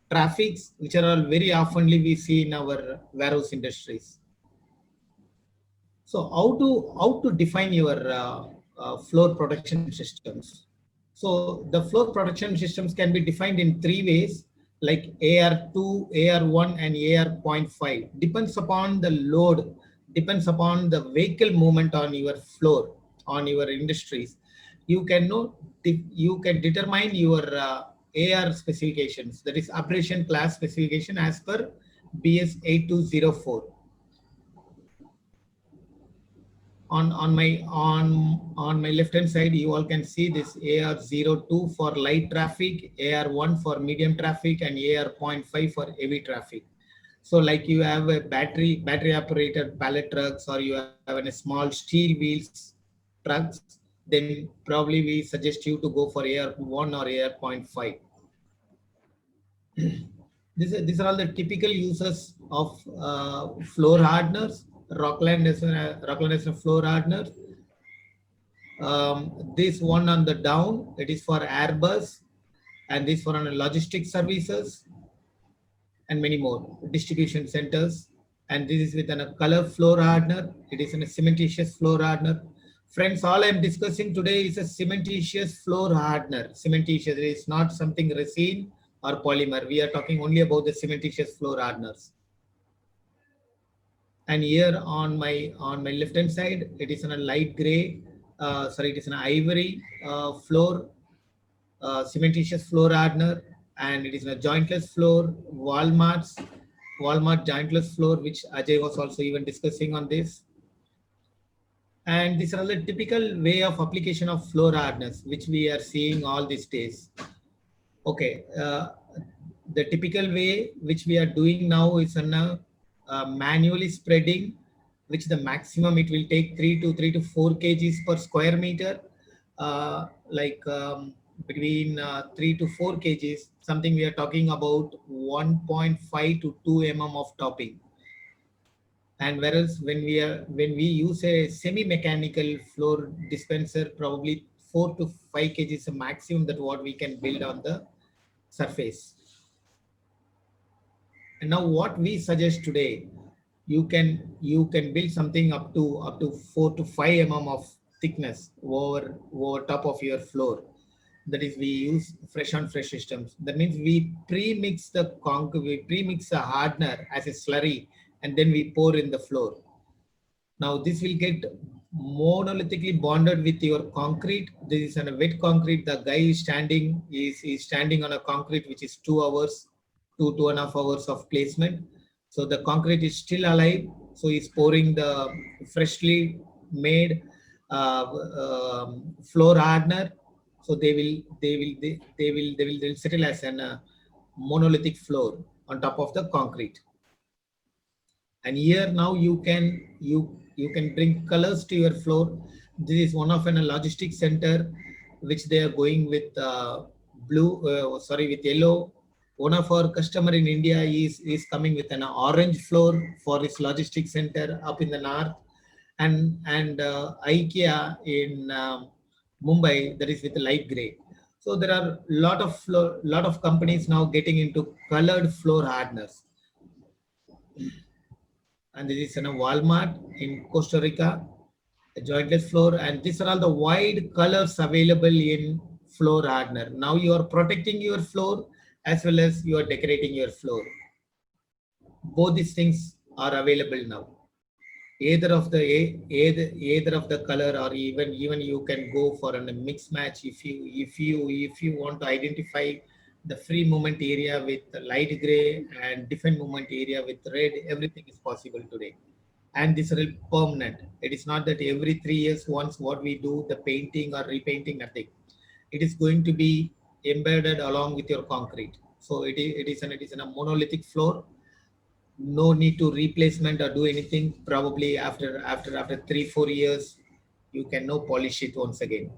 traffics which are all very oftenly we see in our warehouse industries. So how to define your floor protection systems? So the floor protection systems can be defined in three ways, like AR2, AR1, and AR.5. Depends upon the load, depends upon the vehicle movement on your floor, on your industries. You can determine your AR specifications, that is abrasion class specification as per BS 8204. on my left hand side, you all can see this AR02 for light traffic, AR1 for medium traffic, and AR.5 for heavy traffic. So like you have a battery operated pallet trucks, or you have a small steel wheels trucks, then probably we suggest you to go for AR1 or AR.5. These are all the typical uses of floor hardeners. Rockland is a floor hardener. This one on the down, it is for Airbus, and this for logistics services, and many more distribution centers. And this is with a color floor hardener. It is a cementitious floor hardener. Friends, all I am discussing today is a cementitious floor hardener. Cementitious, it is not something resin or polymer. We are talking only about the cementitious floor hardeners. And here on my left hand side, it is in a light gray, it is an ivory floor, cementitious floor hardener, and it is a jointless floor. Walmart jointless floor, which Ajay was also even discussing on this. And these are the typical way of application of floor hardeners, which we are seeing all these days. Okay, the typical way which we are doing now is manually spreading, which the maximum it will take 3 to 4 kgs per square meter, between 3 to 4 kgs, something we are talking about 1.5 to 2 mm of topping. And whereas when we use a semi-mechanical floor dispenser, probably 4 to 5 kg is the maximum that what we can build on the surface. And now what we suggest today, you can build something up to 4 to 5 mm of thickness over top of your floor. That is, we use fresh on fresh systems. That means we pre-mix the concrete, we pre-mix the hardener as a slurry, and then we pour in the floor. Now this will get monolithically bonded with your concrete. This is a wet concrete. The guy is standing on a concrete which is 2 hours, 2.5 hours of placement. So the concrete is still alive. So he's pouring the freshly made floor hardener. So they will settle as a monolithic floor on top of the concrete. And here now you can bring colors to your floor. This is one of a logistics center which they are going with with yellow. One of our customer in India is coming with an orange floor for his logistics center up in the north, and IKEA in Mumbai, that is with light gray. So there are lot of companies now getting into colored floor hardeners. And this is in a Walmart in Costa Rica, a jointless floor, and these are all the wide colors available in floor hardener. Now you are protecting your floor as well as you are decorating your floor. Both these things are available now. Either of the color, or even you can go for a mix match if you want to identify the free movement area with light gray and different movement area with red. Everything is possible today, and this is permanent. It is not that every 3 years once what we do the painting or repainting, nothing. It is going to be embedded along with your concrete. So it is a monolithic floor. No need to replacement or do anything. Probably after 3-4 years, you can now polish it once again.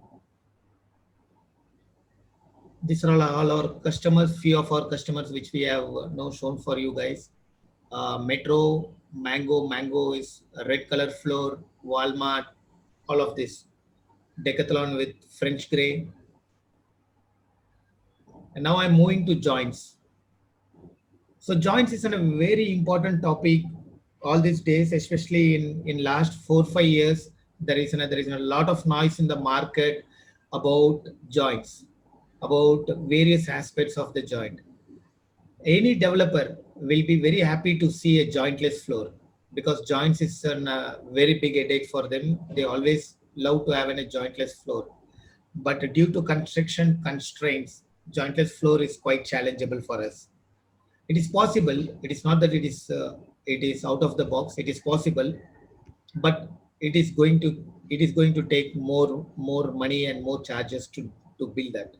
These are all our customers, few of our customers which we have now shown for you guys. Metro, Mango is a red color floor, Walmart, all of this. Decathlon with French gray. And now I'm moving to joints. So joints is a very important topic all these days, especially in last 4-5 years. There is a lot of noise in the market about joints, about various aspects of the joint. Any developer will be very happy to see a jointless floor, because joints is a very big headache for them. They always love to have a jointless floor. But due to construction constraints, jointless floor is quite challengeable for us. It is possible. It is not that it is out of the box. It is possible, but it is going to take more money and more charges to build that.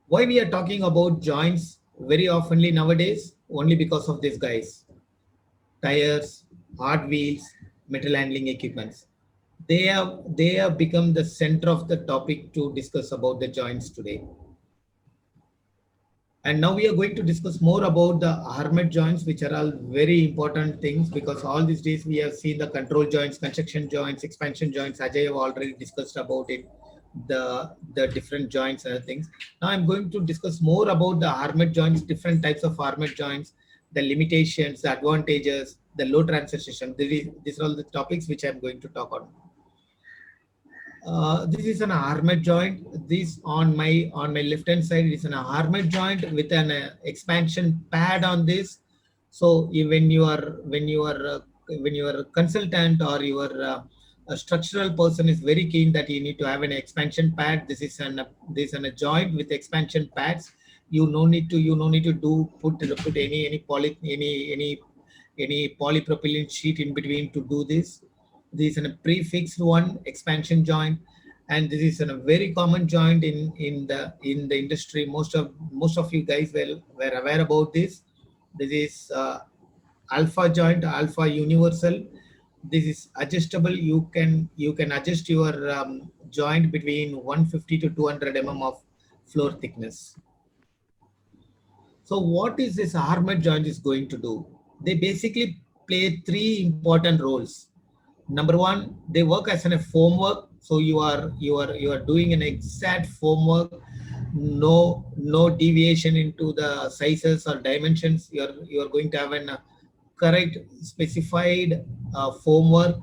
Why we are talking about joints very oftenly nowadays? Only because of these guys: tires, hard wheels, metal handling equipments. They have become the center of the topic to discuss about the joints today. And now we are going to discuss more about the armored joints, which are all very important things, because all these days we have seen the control joints, construction joints, expansion joints. Ajay have already discussed about it, the different joints and other things. Now I'm going to discuss more about the armored joints, different types of armored joints, the limitations, the advantages, the load transfer system. These are all the topics which I'm going to talk on. This is an armored joint. This on my left hand side is an armored joint with an expansion pad on this. So when you are a consultant or you are a structural person is very keen that you need to have an expansion pad. This is a joint with expansion pads. You no need to put any polypropylene sheet in between to do this. This is a prefixed one, expansion joint, and this is a very common joint in the industry. Most of you guys were aware about this. This is alpha joint, alpha universal. This is adjustable. You can adjust your joint between 150 to 200 mm of floor thickness. So what is this armored joint is going to do? They basically play three important roles. Number one, they work as a formwork. So you are doing an exact formwork, no deviation into the sizes or dimensions. You are going to have a correct specified formwork.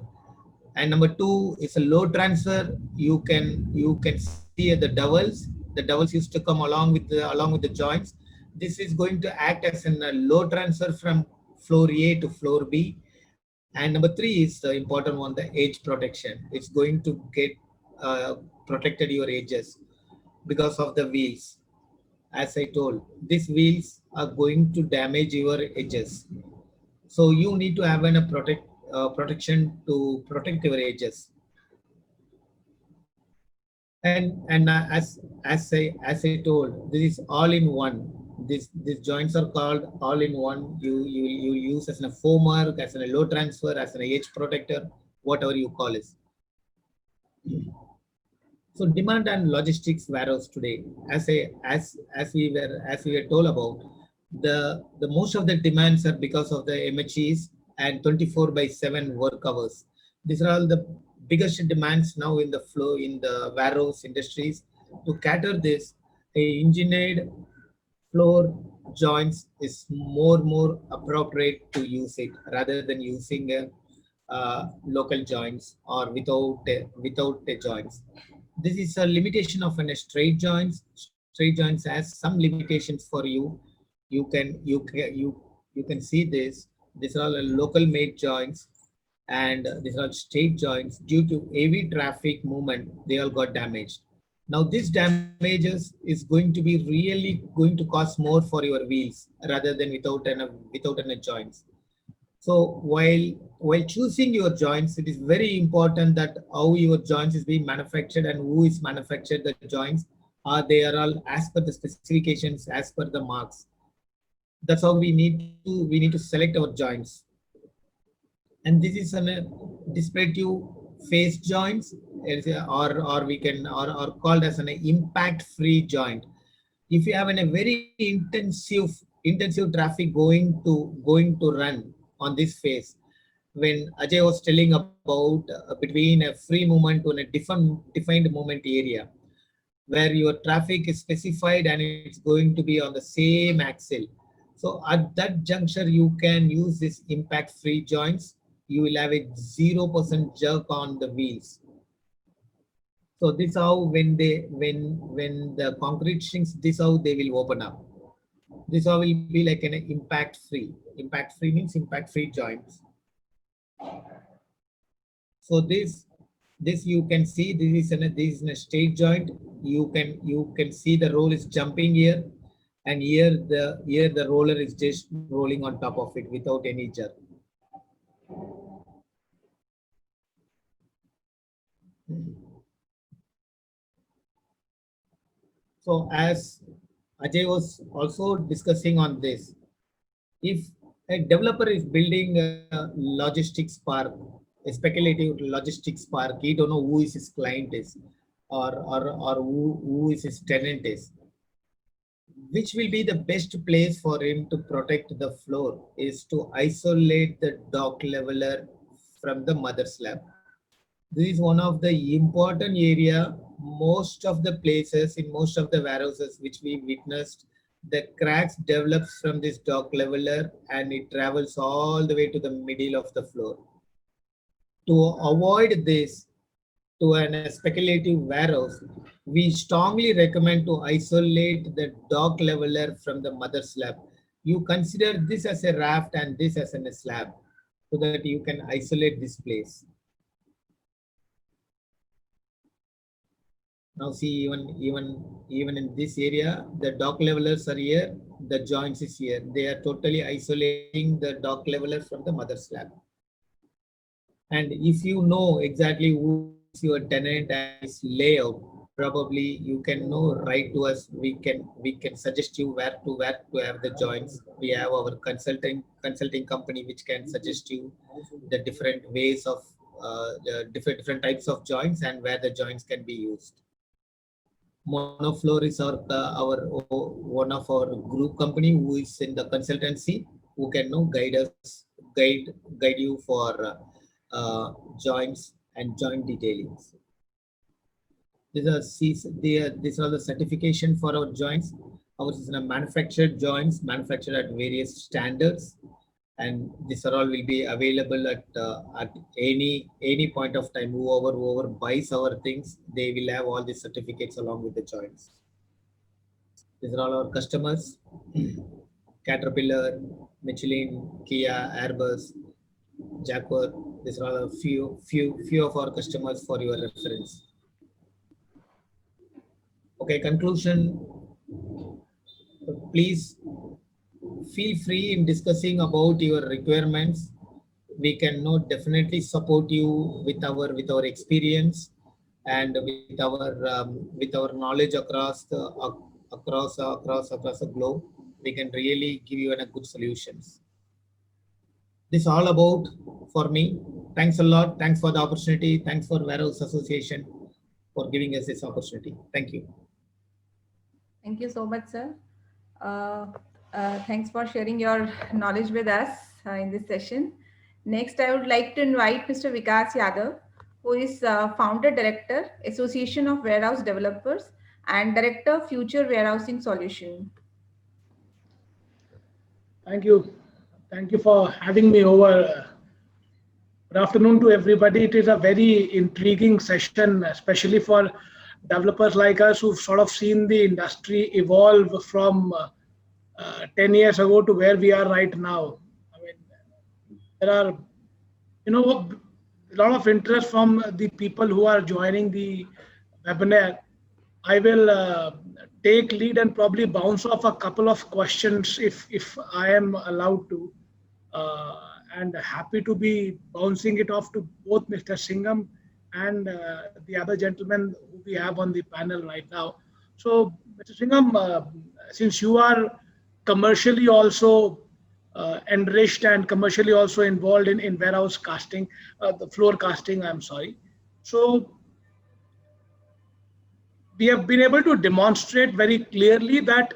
And number two is a load transfer. You can see the dowels. The dowels used to come along with the joints. This is going to act as a load transfer from floor A to floor B. And number three is the important one, the edge protection. It's going to get protected your edges because of the wheels. As I told, these wheels are going to damage your edges. So you need to have a protection to protect your edges. And as I told, this is all in one. These joints are called all in one. You use as a formwork, as a load transfer, as an edge protector, whatever you call it. So demand and logistics warehouse today, as we were told about, the most of the demands are because of the MHEs and 24/7 work hours. These are all the biggest demands now in the flow in the warehouse industries. To cater this, a engineered floor joints is more appropriate to use it rather than using local joints or without a joints. This is a limitation of a straight joints. Straight joints has some limitations for you. You can see this. These are all local made joints, and these are straight joints. Due to heavy traffic movement, they all got damaged. Now this damages is going to be really going to cost more for your wheels rather than without any joints. So while choosing your joints, it is very important that how your joints is being manufactured and who is manufactured the joints. They are all as per the specifications, as per the marks. That's how we need to select our joints. And this is a display to face joints, or we can or called as an impact-free joint. If you have a very intensive traffic going to run on this face, when Ajay was telling about between a free movement to a defined movement area, where your traffic is specified and it's going to be on the same axle. So at that juncture, you can use this impact-free joints. You will have a 0% jerk on the wheels. So this how when the concrete shrinks, this how they will open up. This how will be like an impact-free. Impact-free means impact-free joints. So this you can see this is a straight joint. You can see the roll is jumping here, and here the roller is just rolling on top of it without any jerk. So as Ajay was also discussing on this, if a developer is building a logistics park, a speculative logistics park, he don't know who is his client is, or who is his tenant is. Which will be the best place for him to protect the floor is to isolate the dock leveler from the mother slab. This is one of the important area. Most of the places in most of the warehouses which we witnessed, the cracks develops from this dock leveler and it travels all the way to the middle of the floor. To avoid this, to a speculative warehouse, we strongly recommend to isolate the dock leveler from the mother slab. You consider this as a raft and this as a slab so that you can isolate this place. Now see, even in this area, the dock levelers are here, the joints is here. They are totally isolating the dock leveler from the mother slab. And if you know exactly who is your tenant and his layout, probably you can know, write to us. We can suggest you where to have the joints. We have our consulting company which can suggest you the different ways of the different types of joints and where the joints can be used. Monofloor is our one of our group company who is in the consultancy who can guide you for joints and joint detailings. These are the certification for our joints. Ours is a manufactured joints, manufactured at various standards, and these are all will be available at any point of time. Whoever buys our things, they will have all these certificates along with the joints. These are all our customers: Caterpillar, Michelin, Kia, Airbus, Jaguar. These are all a few of our customers for your reference. Okay, conclusion. Please feel free in discussing about your requirements. We can definitely support you with our experience and with our knowledge across the globe. We can really give you good solutions. This is all about for me. Thanks a lot. Thanks for the opportunity. Thanks for Warehouse Association for giving us this opportunity. Thank you. Thank you so much, sir. Thanks for sharing your knowledge with us in this session. Next, I would like to invite Mr. Vikas Yadav, who is Founder Director, Association of Warehouse Developers and Director, Future Warehousing Solution. Thank you. Thank you for having me over. Good afternoon to everybody. It is a very intriguing session, especially for developers like us who've sort of seen the industry evolve from 10 years ago to where we are right now. I mean, there are, a lot of interest from the people who are joining the webinar. I will take lead and probably bounce off a couple of questions if I am allowed to. And happy to be bouncing it off to both Mr. Singham and the other gentleman who we have on the panel right now. So, Mr. Singham, since you are commercially also enriched and commercially also involved in warehouse casting, the floor casting, I'm sorry. So, we have been able to demonstrate very clearly that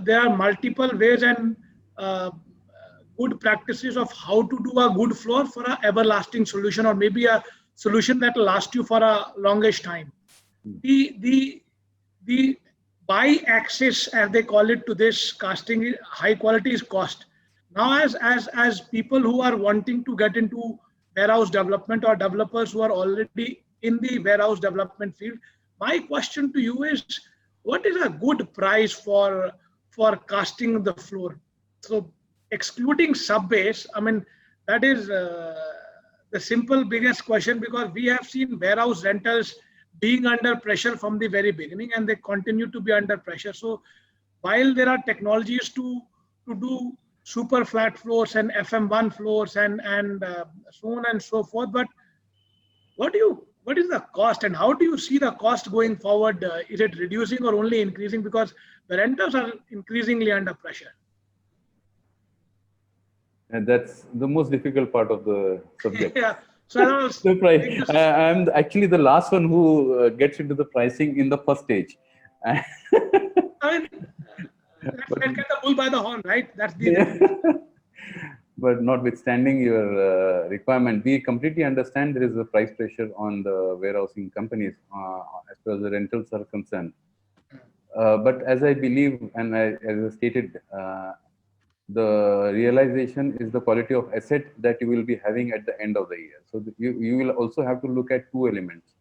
there are multiple ways and good practices of how to do a good floor for an everlasting solution, or maybe a solution that will last you for a longish time. The y-axis, as they call it, to this casting high quality is cost. Now, as people who are wanting to get into warehouse development or developers who are already in the warehouse development field, my question to you is, what is a good price for casting the floor? So, excluding sub-base, I mean, that is the simple biggest question, because we have seen warehouse rentals being under pressure from the very beginning, and they continue to be under pressure. So while there are technologies to do super flat floors and FM1 floors and so on and so forth, but what do you what is the cost and how do you see the cost going forward? Is it reducing or only increasing? Because the renters are increasingly under pressure. And that's the most difficult part of the subject. Yeah. So I was The price. I'm actually the last one who gets into the pricing in the first stage. I mean, let's get the bull by the horn, right? That's the But notwithstanding your requirement, we completely understand there is a price pressure on the warehousing companies as far as the rentals are concerned. But as I believe, and as I stated, the realization is the quality of asset that you will be having at the end of the year. So you will also have to look at two elements.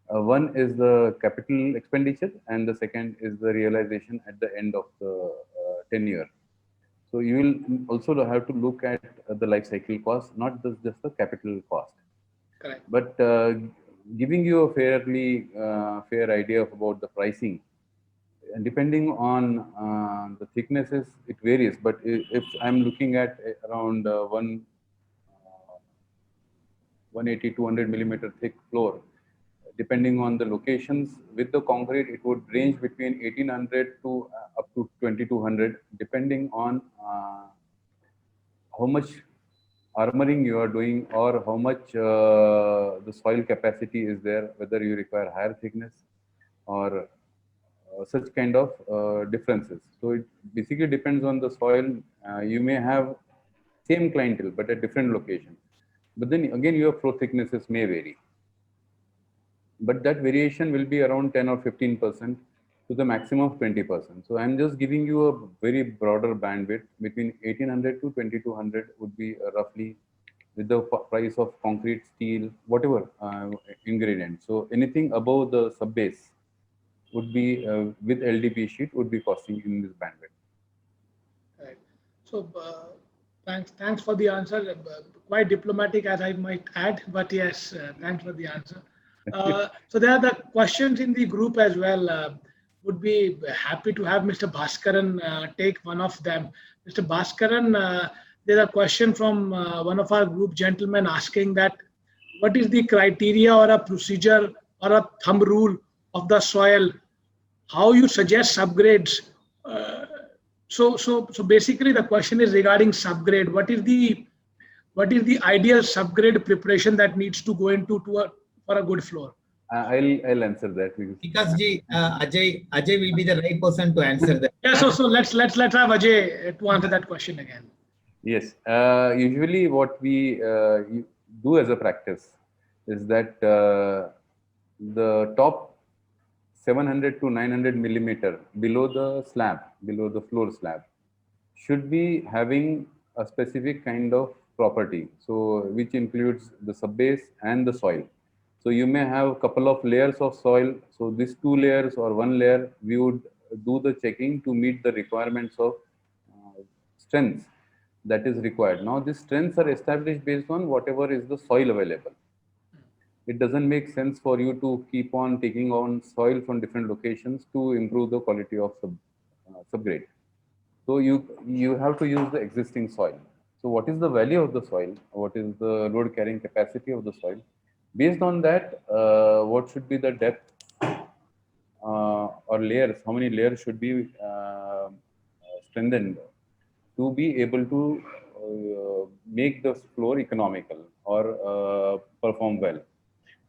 One is the capital expenditure, and the second is the realization at the end of the tenure. So you will also have to look at the life cycle cost, not just the capital cost. correct. But giving you a fairly fair idea about the pricing, and depending on the thicknesses, it varies. But if I'm looking at around 180, 200 millimeter thick floor, depending on the locations with the concrete, it would range between 1800 to up to 2200, depending on how much armoring you are doing or how much the soil capacity is there, whether you require higher thickness or such kind of differences. So it basically depends on the soil. You may have same clientele but at different locations. But then again, your floor thicknesses may vary. But that variation will be around 10 or 15% to the maximum of 20%. So I'm just giving you a very broader bandwidth between 1800 to 2200 would be roughly with the price of concrete, steel, whatever ingredient. So anything above the sub base would be with LDP sheet would be costing in this bandwidth. Right. So thanks for the answer. Quite diplomatic, as I might add, but yes, thanks for the answer. So there are the questions in the group as well. Would be happy to have Mr. Bhaskaran take one of them. Mr. Bhaskaran, there's a question from one of our group gentlemen asking that what is the criteria or a procedure or a thumb rule of the soil? How you suggest subgrades? So basically the question is regarding subgrade. What is the ideal subgrade preparation that needs to go into for a good floor? I'll answer that because Ajay will be the right person to answer that. Yeah. So let's have Ajay to answer that question again. Yes. Usually, what we do as a practice is that the top 700 to 900 millimeter below the slab, below the floor slab, should be having a specific kind of property. So, which includes the subbase and the soil. So you may have a couple of layers of soil. So these two layers or one layer, we would do the checking to meet the requirements of strengths that is required. Now these strengths are established based on whatever is the soil available. It doesn't make sense for you to keep on taking on soil from different locations to improve the quality of subgrade. So you have to use the existing soil. So what is the value of the soil? What is the load carrying capacity of the soil? Based on that, what should be the depth or layers? How many layers should be strengthened to be able to make the floor economical or perform well?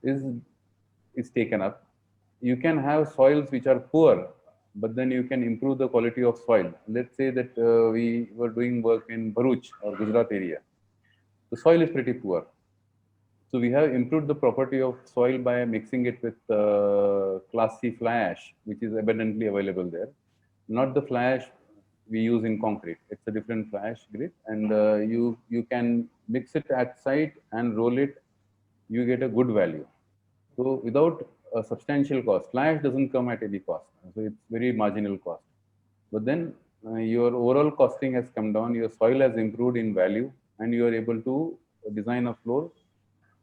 Is taken up. You can have soils which are poor, but then you can improve the quality of soil. Let's say that we were doing work in Bharuch or Gujarat area. The soil is pretty poor. So we have improved the property of soil by mixing it with class C fly ash, which is abundantly available there. Not the fly ash we use in concrete. It's a different fly ash grade, and you can mix it at site and roll it. You get a good value. So without a substantial cost, fly ash doesn't come at any cost. So it's very marginal cost. But then your overall costing has come down. Your soil has improved in value, and you are able to design a floor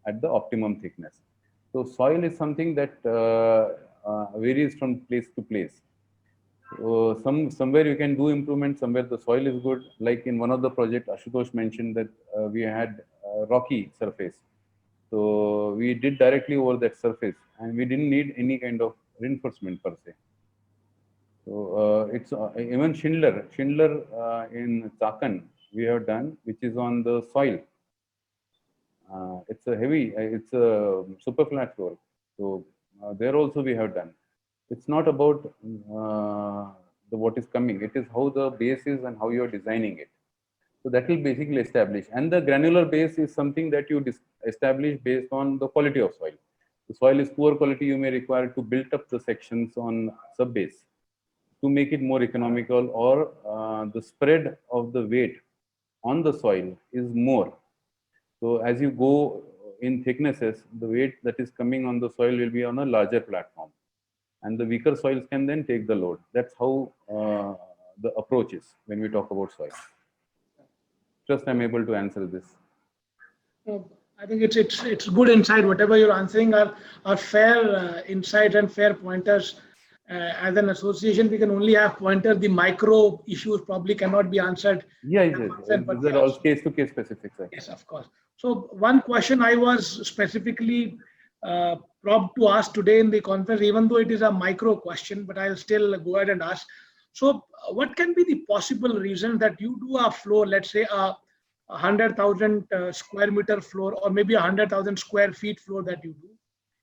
at the optimum thickness. So soil is something that varies from place to place. So somewhere you can do improvement, somewhere the soil is good. Like in one of the project, Ashutosh mentioned that we had rocky surface. So we did directly over that surface, and we didn't need any kind of reinforcement per se. So it's even Schindler in Chakan we have done, which is on the soil. It's a heavy, it's a super flat floor. So there also we have done. It's not about the what is coming. It is how the base is and how you are designing it. So that will basically establish. And the granular base is something that you establish based on the quality of soil. The soil is poor quality, you may require to build up the sections on sub-base to make it more economical, or the spread of the weight on the soil is more. So as you go in thicknesses, the weight that is coming on the soil will be on a larger platform, and the weaker soils can then take the load. That's how the approach is when we talk about soil. Just I'm able to answer this. I think it's good insight. Whatever you're answering are fair insights and fair pointers. As an association, we can only have pointers. The micro issues probably cannot be answered. Yeah, these are all case-to-case specifics. Yes, of course. So one question I was specifically prompted to ask today in the conference, even though it is a micro question, but I'll still go ahead and ask. So what can be the possible reason that you do a floor, let's say a 100,000 square meter floor, or maybe 100,000 square feet floor that you do?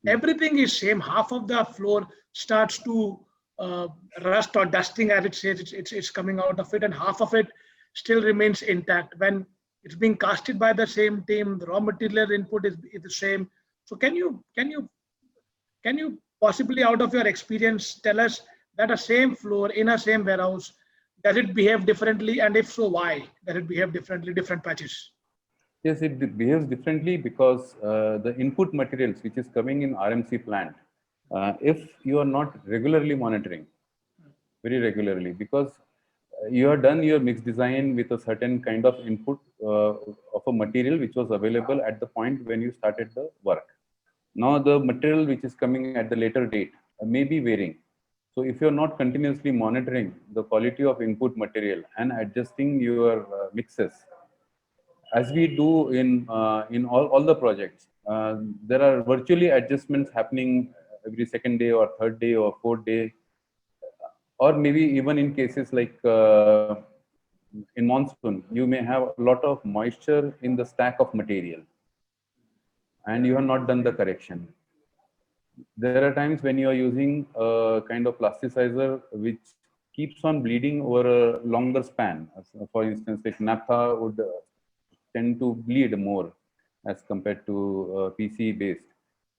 Everything is same. Half of the floor starts to rust or dusting, as it says, it's coming out of it, and half of it still remains intact. When it's being casted by the same team, the raw material input is the same. So can you possibly, out of your experience, tell us that a same floor in a same warehouse, does it behave differently, and if so, why does it behave differently, different patches? Yes, it behaves differently because the input materials which is coming in RMC plant, if you are not regularly monitoring, very regularly, because you have done your mix design with a certain kind of input of a material which was available at the point when you started the work. Now the material which is coming at the later date may be varying. So if you're not continuously monitoring the quality of input material and adjusting your mixes, as we do in all the projects, there are virtually adjustments happening every second day or third day or fourth day, or maybe even in cases like in monsoon, you may have a lot of moisture in the stack of material and you have not done the correction. There are times when you are using a kind of plasticizer which keeps on bleeding over a longer span. For instance, like naphtha would tend to bleed more as compared to PC based.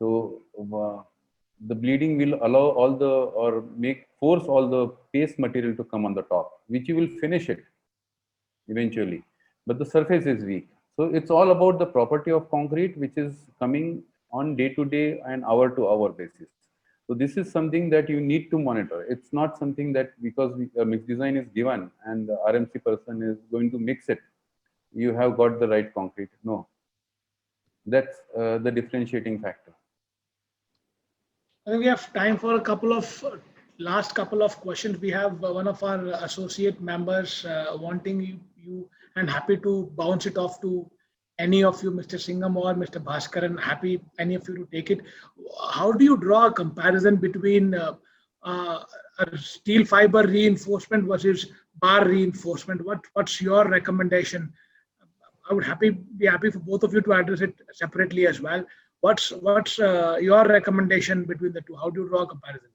So the bleeding will allow all the, or force all the paste material to come on the top, which you will finish it eventually, but the surface is weak. So it's all about the property of concrete, which is coming on day-to-day and hour-to-hour basis. So this is something that you need to monitor. It's not something that because a mix design is given and the RMC person is going to mix it, you have got the right concrete. No, that's the differentiating factor. I think we have time for a last couple of questions. We have one of our associate members wanting you and happy to bounce it off to any of you, Mr. Singham or Mr. Bhaskaran, happy any of you to take it. How do you draw a comparison between a steel fiber reinforcement versus bar reinforcement? What's your recommendation? I would be happy for both of you to address it separately as well. What's your recommendation between the two? How do you draw a comparison?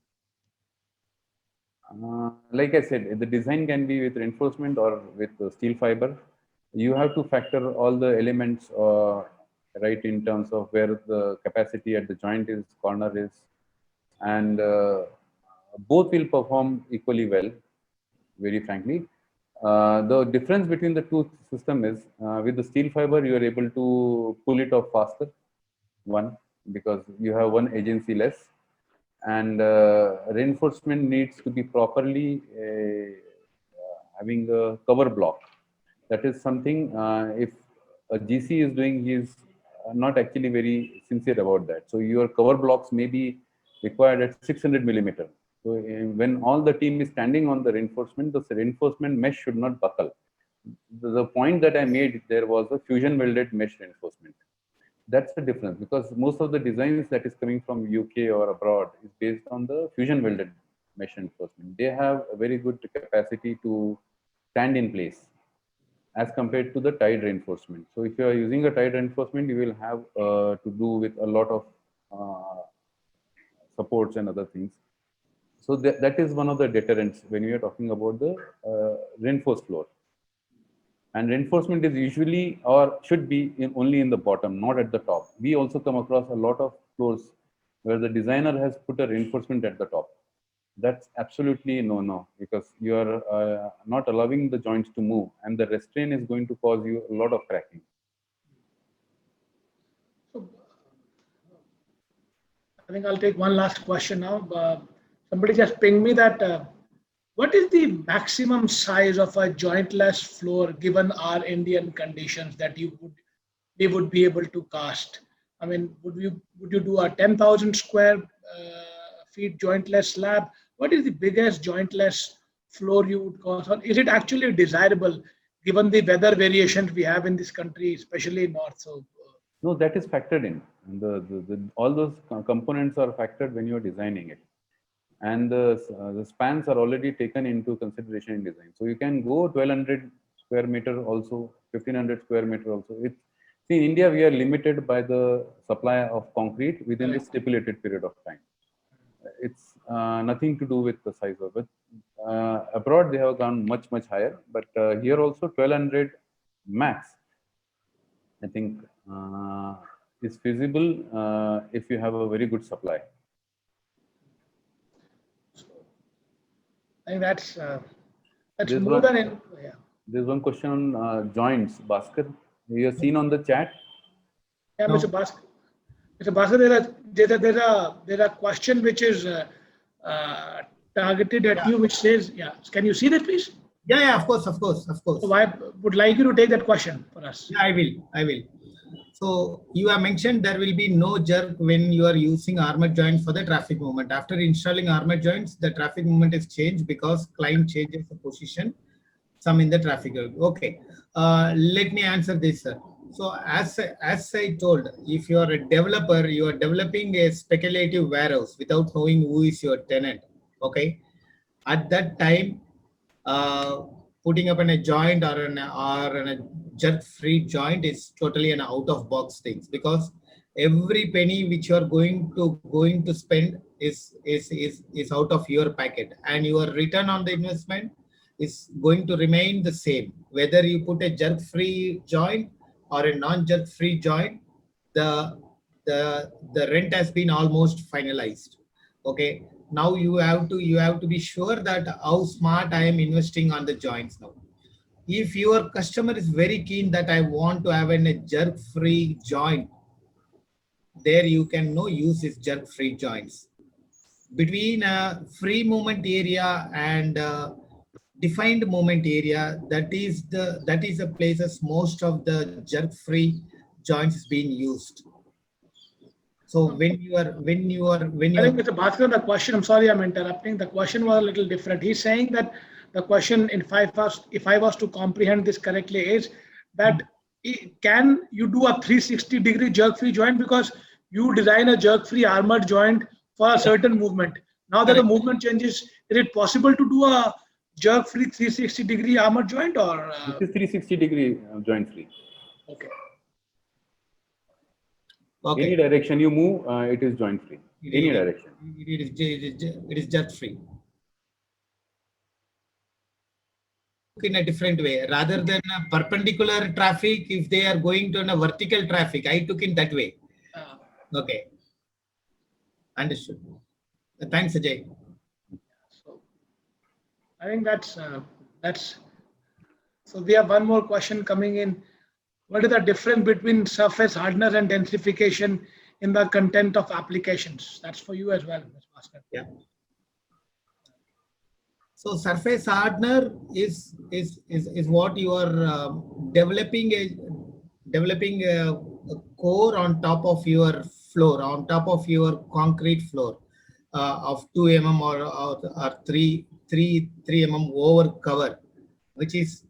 Like I said, the design can be with reinforcement or with steel fiber. You have to factor all the elements right in terms of where the capacity at the joint is, corner is, and both will perform equally well, very frankly. The difference between the two systems is with the steel fiber, you are able to pull it off faster, one, because you have one agency less, and reinforcement needs to be properly having a cover block. That is something, if a GC is doing, he is not actually very sincere about that. So your cover blocks may be required at 600 millimeter. So when all the team is standing on the reinforcement mesh should not buckle. The point that I made there was a fusion welded mesh reinforcement. That's the difference, because most of the designs that is coming from UK or abroad is based on the fusion welded mesh reinforcement. They have a very good capacity to stand in place as compared to the tied reinforcement. So if you are using a tied reinforcement, you will have to do with a lot of supports and other things. So that is one of the deterrents when we are talking about the reinforced floor. And reinforcement is usually or should be only in the bottom, not at the top. We also come across a lot of floors where the designer has put a reinforcement at the top. That's absolutely no, because you are not allowing the joints to move, and the restraint is going to cause you a lot of cracking. So, I think I'll take one last question now. Somebody just pinged me that what is the maximum size of a jointless floor given our Indian conditions that we would be able to cast? I mean, would you do a 10,000 square feet jointless slab? What is the biggest jointless floor you would cast on? Is it actually desirable given the weather variations we have in this country, especially north? So, no, that is factored in. All those components are factored when you are designing it. And the spans are already taken into consideration in design. So you can go 1200 square meter also, 1500 square meter also. See, in India, we are limited by the supply of concrete within the stipulated period of time. It's nothing to do with the size of it. Abroad, they have gone much higher, but here also 1200 max, I think, is feasible if you have a very good supply. I think that's more than enough. Yeah. There's one question on joints, Bhaskar. You have seen on the chat. Yeah, no. Mr. Bhaskar, there's a question which is targeted at you, which says, yeah. Can you see that, please? Yeah, of course. So I would like you to take that question for us. Yeah, I will. So you have mentioned there will be no jerk when you are using armored joints for the traffic movement. After installing armored joints, the traffic movement is changed because client changes the position, some in the traffic. Okay, let me answer this, sir. So as I told, if you are a developer, you are developing a speculative warehouse without knowing who is your tenant. Okay, at that time, putting up in a joint or a jerk-free joint is totally an out-of-box things, because every penny which you are going to spend is out of your pocket, and your return on the investment is going to remain the same whether you put a jerk-free joint or a non-jerk-free joint. The rent has been almost finalized. Okay. Now you have to be sure that how smart I am investing on the joints now. If your customer is very keen that I want to have a jerk-free joint, there you can use this jerk-free joints. Between a free movement area and defined movement area, that is the places most of the jerk-free joints is being used. So when you are, I think Mr. Bhaskar, the question, I'm sorry I'm interrupting, the question was a little different. He's saying that the question, if I was to comprehend this correctly, is that can you do a 360-degree jerk-free joint, because you design a jerk-free armored joint for a certain movement. Now that the movement changes, is it possible to do a jerk-free 360-degree armored joint, or? This is 360-degree joint-free. Okay. Okay. Any direction you move, it is joint free. Any direction. It is jerk free. In a different way, rather than a perpendicular traffic, if they are going to a vertical traffic, I took it that way. Okay. Understood. Thanks, Ajay. So I think that's so we have one more question coming in. What is the difference between surface hardness and densification in the content of applications? That's for you as well, Ms. Bhaskar. Yeah. So surface hardener is what you are developing a core on top of your floor, on top of your concrete floor of 2 mm or 3 mm over cover, which is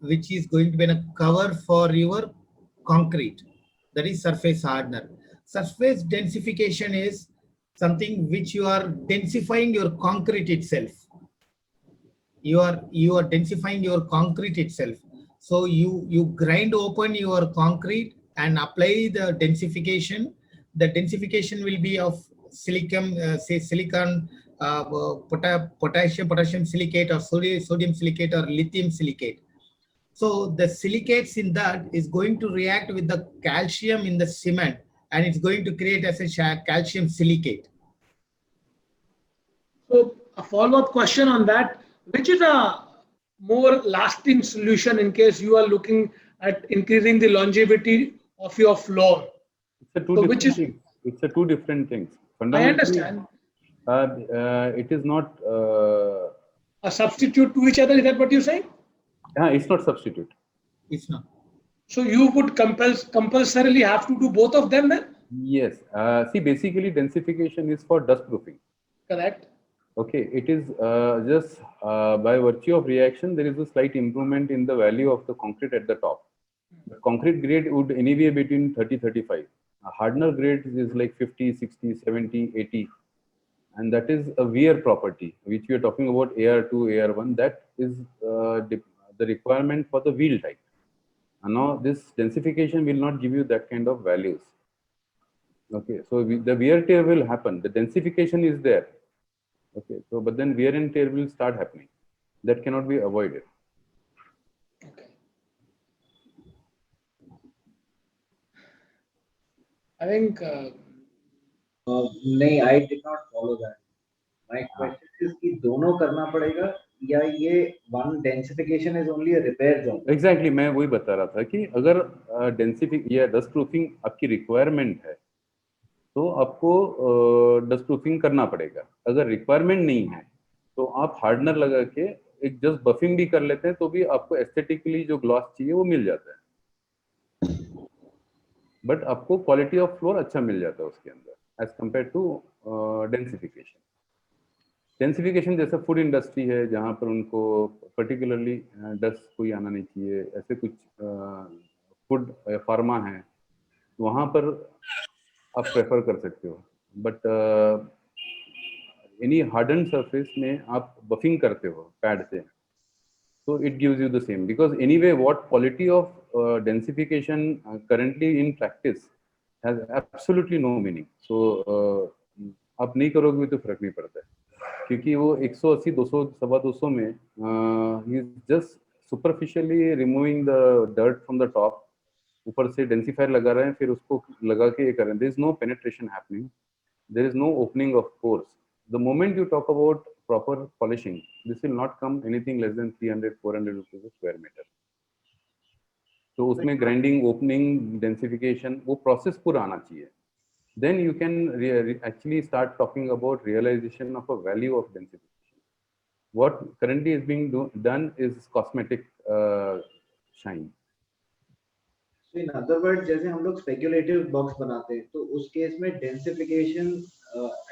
going to be a cover for your concrete. That is surface hardener. surface densification is something which you are densifying your concrete itself. You are densifying your concrete itself. So you grind open your concrete and apply the densification. The densification will be of silicon, say silicon, potassium silicate, or sodium silicate, or lithium silicate. So the silicates in that is going to react with the calcium in the cement, and it's going to create as a calcium silicate. So a follow-up question on that, which is a more lasting solution in case you are looking at increasing the longevity of your floor? It's a So which is, things. It's a two different things. I understand. It is not. A substitute to each other, is that what you're saying? It's not substitute. It's not. So you would compulsorily have to do both of them then? Yes. See, basically, densification is for dust proofing. Correct. Okay. It is just by virtue of reaction, there is a slight improvement in the value of the concrete at the top. The concrete grade would anywhere between 30-35. A hardener grade is like 50, 60, 70, 80. And that is a wear property, which we are talking about AR2, AR1. That is the requirement for the wheel type. And now this densification will not give you that kind of values. Okay, so the wear tear will happen. The densification is there. Okay, so but then wear and tear will start happening. That cannot be avoided. Okay. I think. नहीं, I did not follow that. My question is कि दोनों करना पड़ेगा या ये one densification is only a repair zone? Exactly, मैं वही बता रहा था कि अगर डेंसिफिक या डस्ट प्रूफिंग आपकी रिक्वायरमेंट है तो आपको डस्ट प्रूफिंग करना पड़ेगा. अगर रिक्वायरमेंट नहीं है तो आप हार्डनर लगा के एक जस्ट बफिंग भी कर लेते हैं तो भी आपको एस्थेटिकली जो ग्लॉस चाहिए वो मिल जाता है. बट आपको क्वालिटी ऑफ फ्लोर अच्छा मिल जाता है उसके अंदर as compare to densification. Densification जैसा फूड इंडस्ट्री है जहाँ पर उनको पर्टिकुलरली डस्ट कोई आना नहीं चाहिए, ऐसे कुछ फूड फार्मा है वहाँ पर आप प्रेफर कर सकते हो. बट एनी हार्डन सरफेस में आप बफिंग करते हो पैड से so it gives you the same because anyway what quality of densification currently in practice has absolutely no meaning. So आप नहीं करोगे तो फर्क नहीं पड़ता है क्योंकि वो 180 200 सवा 200 में he is just superficially removing the dirt from the top. ऊपर से डेंसिफायर लगा रहे हैं फिर उसको लगा के ये कर रहे हैं. there is no penetration happening, there is no opening of pores. The moment you talk about proper polishing, this will not come anything less than 300-400 rupees a square meter. तो उसमें grinding, opening, densification, वो process पूरा आना चाहिए. Then you can actually start talking about realization of a value of densification. What currently is being done is cosmetic shine. So in other words, जैसे हम लोग speculative box बनाते हैं तो उस केस में densification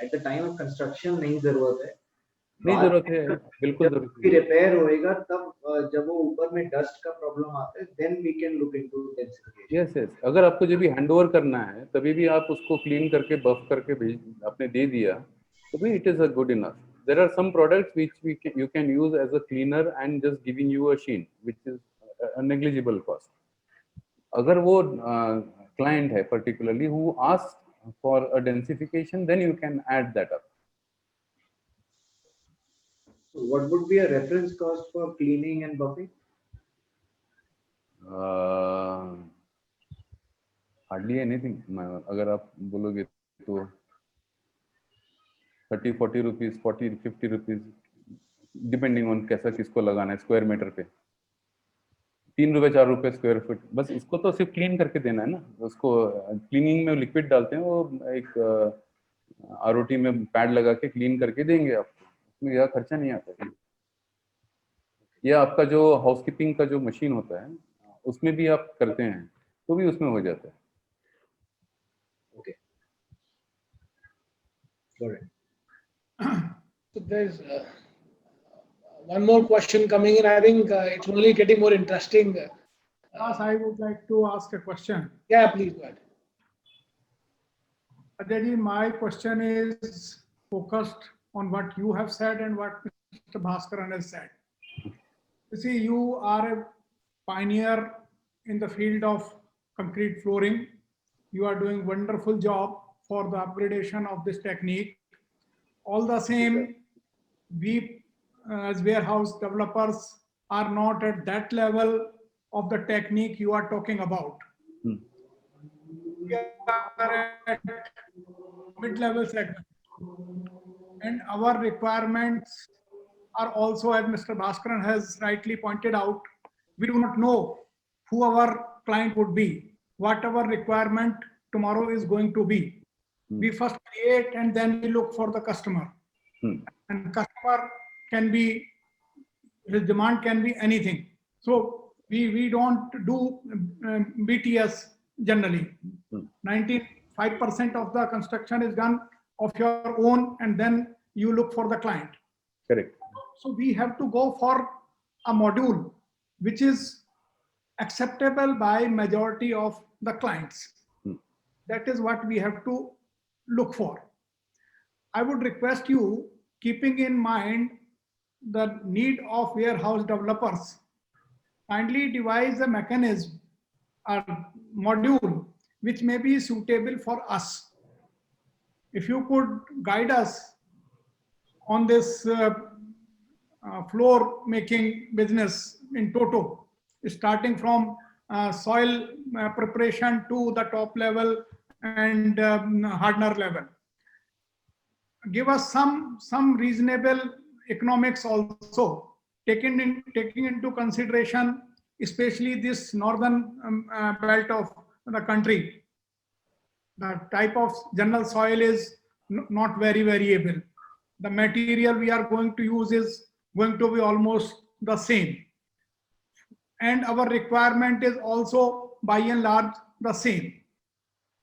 at the time of construction नहीं जरूरत है. नहीं जरूरत है, बिल्कुल जरूरत है. रिपेयर होएगा तब जब वो ऊपर में डस्ट का प्रॉब्लम आता है then we can look into densification. Yes, yes. अगर आपको जब भी हैंडओवर करना है तभी भी आप उसको क्लीन करके बफ करके भेज आपने दे दिया तो भी it is a good enough. There are some products which you can use as a cleaner and just giving you a sheen which is a negligible cost. अगर वो client है particularly who asks for a densification then you can add that up. So what would be a reference cost for cleaning and buffing? Hardly anything. अगर आप बोलोगे तो 30-40 rupees, 40-50 rupees, depending on कैसा किसको लगाना है स्क्वायर मीटर पे. 3 रुपए 4 रुपए स्क्वायर फुट. बस इसको तो सिर्फ क्लीन करके देना है ना. उसको क्लीनिंग में लिक्विड डालते हैं वो एक आरओटी में पैड लगा के क्लीन करके देंगे आपको. उसमें ज़्यादा खर्चा नहीं आता है. या आपका जो हाउसकीपिंग का जो मशीन होता है उसमें भी आप करते हैं तो भी उसमें हो जाता है. Okay. Got it. So there's one more question coming in. I think it's only getting more interesting. I would like to ask a question. Yeah, please go ahead. Ajay, my question is focused on what you have said and what Mr. Bhaskaran has said. You see, you are a pioneer in the field of concrete flooring. You are doing wonderful job for the upgradation of this technique. All the same, we as warehouse developers are not at that level of the technique you are talking about. We are at mid-level segment, and our requirements are also, as Mr. Bhaskaran has rightly pointed out, we do not know who our client would be, what our requirement tomorrow is going to be. We first create and then we look for the customer. And customer can be, his demand can be anything. So we don't do BTS generally. 95% of the construction is done of your own, and then you look for the client. Correct. So we have to go for a module which is acceptable by majority of the clients. That is what we have to look for. I would request you, keeping in mind the need of warehouse developers, kindly devise a mechanism or module which may be suitable for us. If you could guide us on this floor making business in toto, starting from soil preparation to the top level and hardener level. Give us some reasonable economics also, taking into consideration, especially this northern belt of the country. The type of general soil is not very variable. The material we are going to use is going to be almost the same. And our requirement is also by and large the same.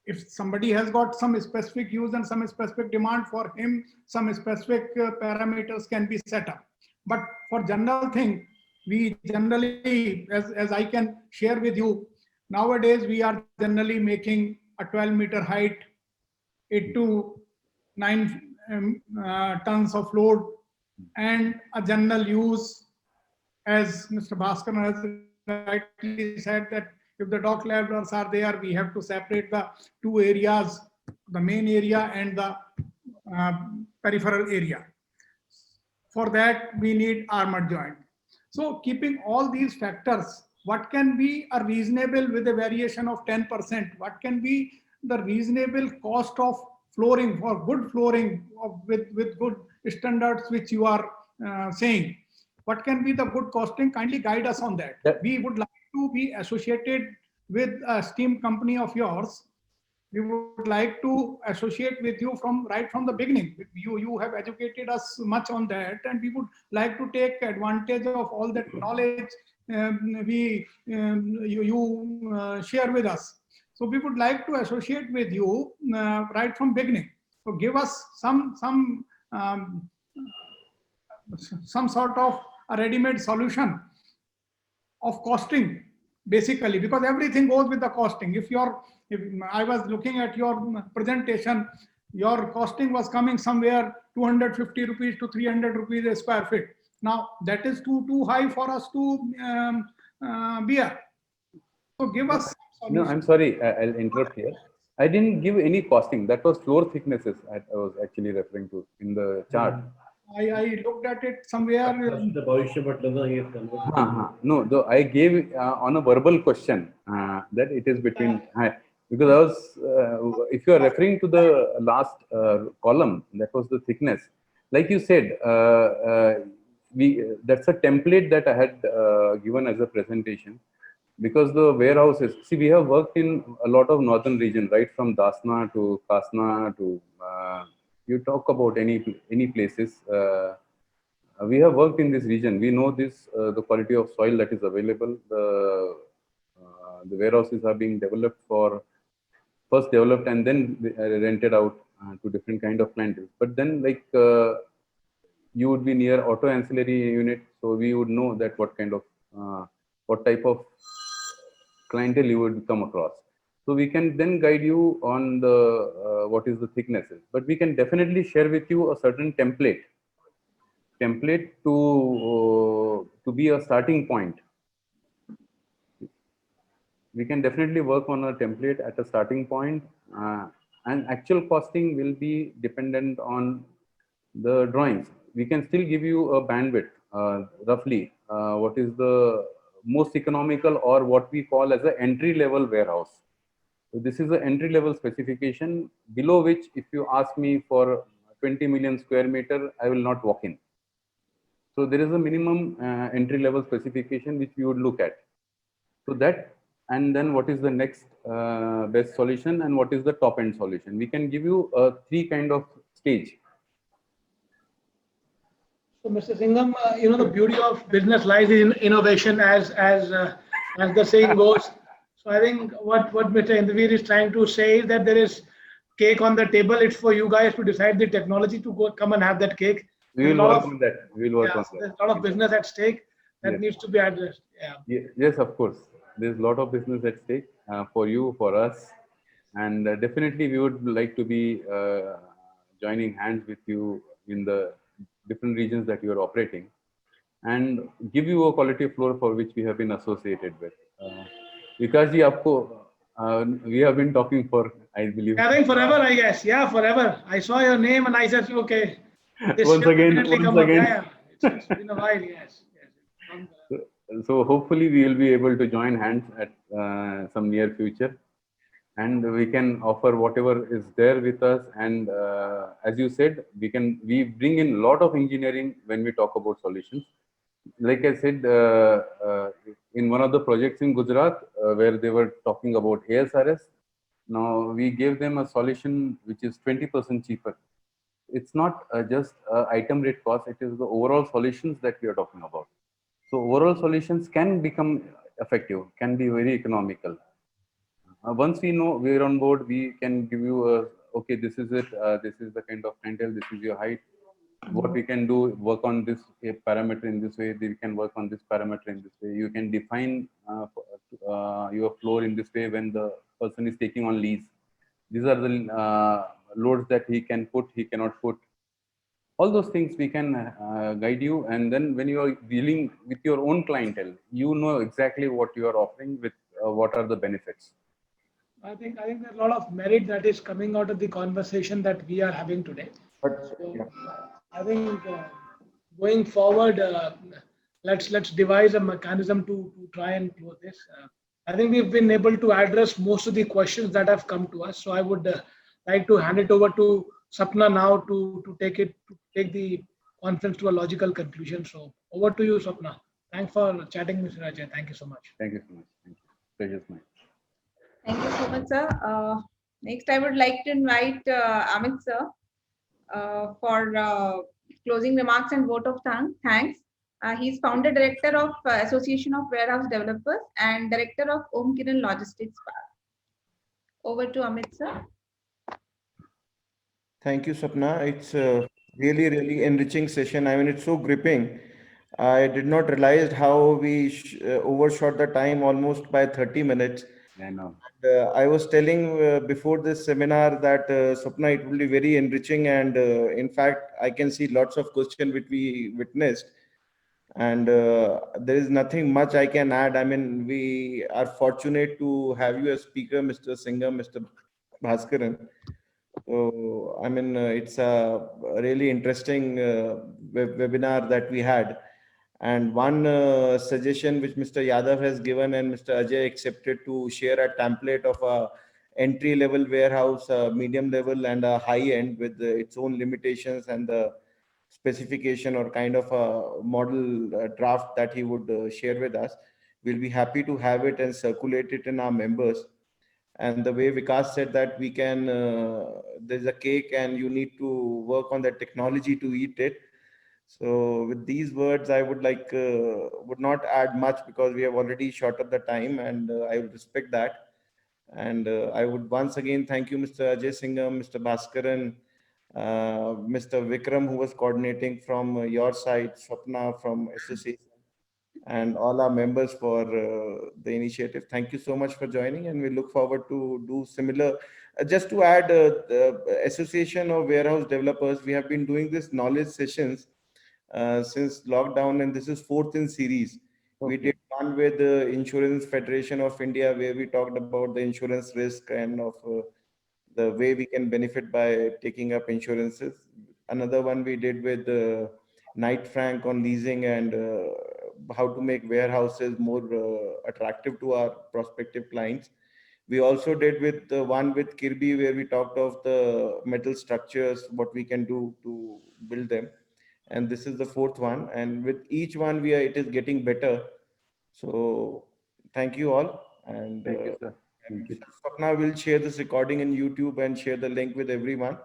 If somebody has got some specific use and some specific demand, for him, some specific parameters can be set up. But for general thing, we generally, as I can share with you, nowadays we are generally making a 12-meter height, 8 to 9 tons of load, and a general use, as Mr. Bhaskaran has rightly said, that if the dock levelers are there, we have to separate the two areas, the main area and the peripheral area. For that, we need armor joint. So keeping all these factors, what can be a reasonable with a variation of 10%? What can be the reasonable cost of flooring, for good flooring with good standards which you are saying? What can be the good costing? Kindly guide us on that. We would like to be associated with a steam company of yours. We would like to associate with you right from the beginning. You have educated us much on that, and we would like to take advantage of all that knowledge you share with us. So we would like to associate with you right from beginning. So give us some sort of a ready-made solution of costing, basically, because everything goes with the costing. If I was looking at your presentation, your costing was coming somewhere 250 rupees to 300 rupees a square feet. Now that is too high for us to bear. So give us. No, I'm sorry, I'll interrupt here. I didn't give any costing. That was floor thicknesses I was actually referring to in the chart. I looked at it somewhere. No, though I gave on a verbal question that it is between, because I was, if you are referring to the last column, that was the thickness. Like you said, that's a template that I had given as a presentation, because the warehouses, see, we have worked in a lot of northern region, right from Dasna to Kasna to, you talk about any places. We have worked in this region. We know this, the quality of soil that is available. The warehouses are being developed first developed and then rented out to different kind of clientele. But then, like, you would be near auto ancillary unit, so we would know that what type of clientele you would come across. So we can then guide you on the what is the thicknesses, but we can definitely share with you a certain template to be a starting point. We can definitely work on a template at a starting point, and actual costing will be dependent on the drawings. We can still give you a bandwidth, roughly, what is the most economical or what we call as an entry level warehouse. So this is the entry level specification below which if you ask me for 20 million square meter, I will not walk in. So there is a minimum entry level specification which we would look at. So that, and then what is the next best solution and what is the top end solution. We can give you a 3 kind of stage. So, Mr. Singham, the beauty of business lies in innovation, as the saying goes. So, I think what Mr. Indravir is trying to say is that there is cake on the table. It's for you guys to decide the technology to go come and have that cake. We will work on that. We will work on that. There's a lot of business at stake that needs to be addressed. Yeah. Yes, of course. There's a lot of business at stake for you, for us, and definitely we would like to be joining hands with you in the different regions that you are operating, and give you a quality floor for which we have been associated with. Vikas ji, we have been talking for, I believe, I think forever, I guess. Yeah, forever. I saw your name and I said, okay. Once again. It's been a while, yes. So hopefully we will be able to join hands at some near future, and we can offer whatever is there with us. And as you said, we bring in a lot of engineering when we talk about solutions. Like I said, in one of the projects in Gujarat, where they were talking about ASRS, now we gave them a solution which is 20% cheaper. It's not just item rate cost, it is the overall solutions that we are talking about. So overall solutions can become effective, can be very economical. Once we know we're on board, we can give you okay, this is it, this is the kind of clientele, this is your height. What we can do, work on this parameter in this way, we can work on this parameter in this way. You can define your floor in this way when the person is taking on lease. These are the loads that he can put, he cannot put. All those things we can guide you, and then when you are dealing with your own clientele, you know exactly what you are offering with what are the benefits. I think there's a lot of merit that is coming out of the conversation that we are having today. So, I think going forward, let's devise a mechanism to try and close this. I think we've been able to address most of the questions that have come to us. So I would like to hand it over to Sapna now to take the conference to a logical conclusion. So over to you, Sapna. Thanks for chatting, Mr. Ajay. Thank you so much. Thank you so much. Thank you. Pleasure's mine. Thank you so much, sir. Next, I would like to invite Amit, sir, for closing remarks and vote of thanks. He's founder director of Association of Warehouse Developers and director of Om Kiran Logistics Park. Over to Amit, sir. Thank you, Sapna. It's a really, really enriching session. I mean, it's so gripping. I did not realize how we overshot the time almost by 30 minutes. I know. I was telling before this seminar that Sapna, it will be very enriching, and in fact, I can see lots of questions which we witnessed, and there is nothing much I can add. I mean, we are fortunate to have you as speaker, Mr. Singham, Mr. Bhaskaran. So, I mean, it's a really interesting webinar that we had. And one suggestion which Mr. Yadav has given and Mr. Ajay accepted to share a template of a entry level warehouse, medium level and a high end with its own limitations and the specification or kind of a model draft that he would share with us. We'll be happy to have it and circulate it in our members. And the way Vikas said that we can, there's a cake and you need to work on the technology to eat it. So with these words, I would would not add much because we have already shot up the time, and I would respect that. And I would once again thank you, Mr. Ajay Singham, Mr. Bhaskaran, Mr. Vikram, who was coordinating from your side, Swapna from association, and all our members for the initiative. Thank you so much for joining, and we look forward to do similar. Just to add, the Association of Warehouse Developers, we have been doing this knowledge sessions since lockdown, and this is fourth in series. We did one with the Insurance Federation of India, where we talked about the insurance risk and of the way we can benefit by taking up insurances. Another one we did with Knight Frank on leasing and how to make warehouses more attractive to our prospective clients. We also did with the one with Kirby, where we talked of the metal structures, what we can do to build them. And this is the fourth one. And with each one, it is getting better. So thank you all. And Thank you, sir. Thank you. Swapna will share this recording in YouTube and share the link with everyone.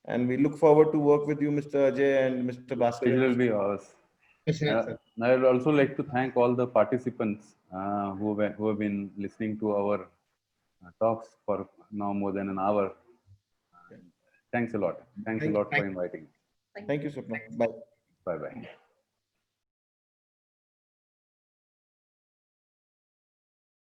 And we look forward to work with you, Mr. Ajay and Mr. Bhaskar. Pleasure will be ours. I would also like to thank all the participants who have been listening to our talks for now more than an hour. Thanks a lot. Thanks a lot for inviting. Thank you, Swapna. Bye.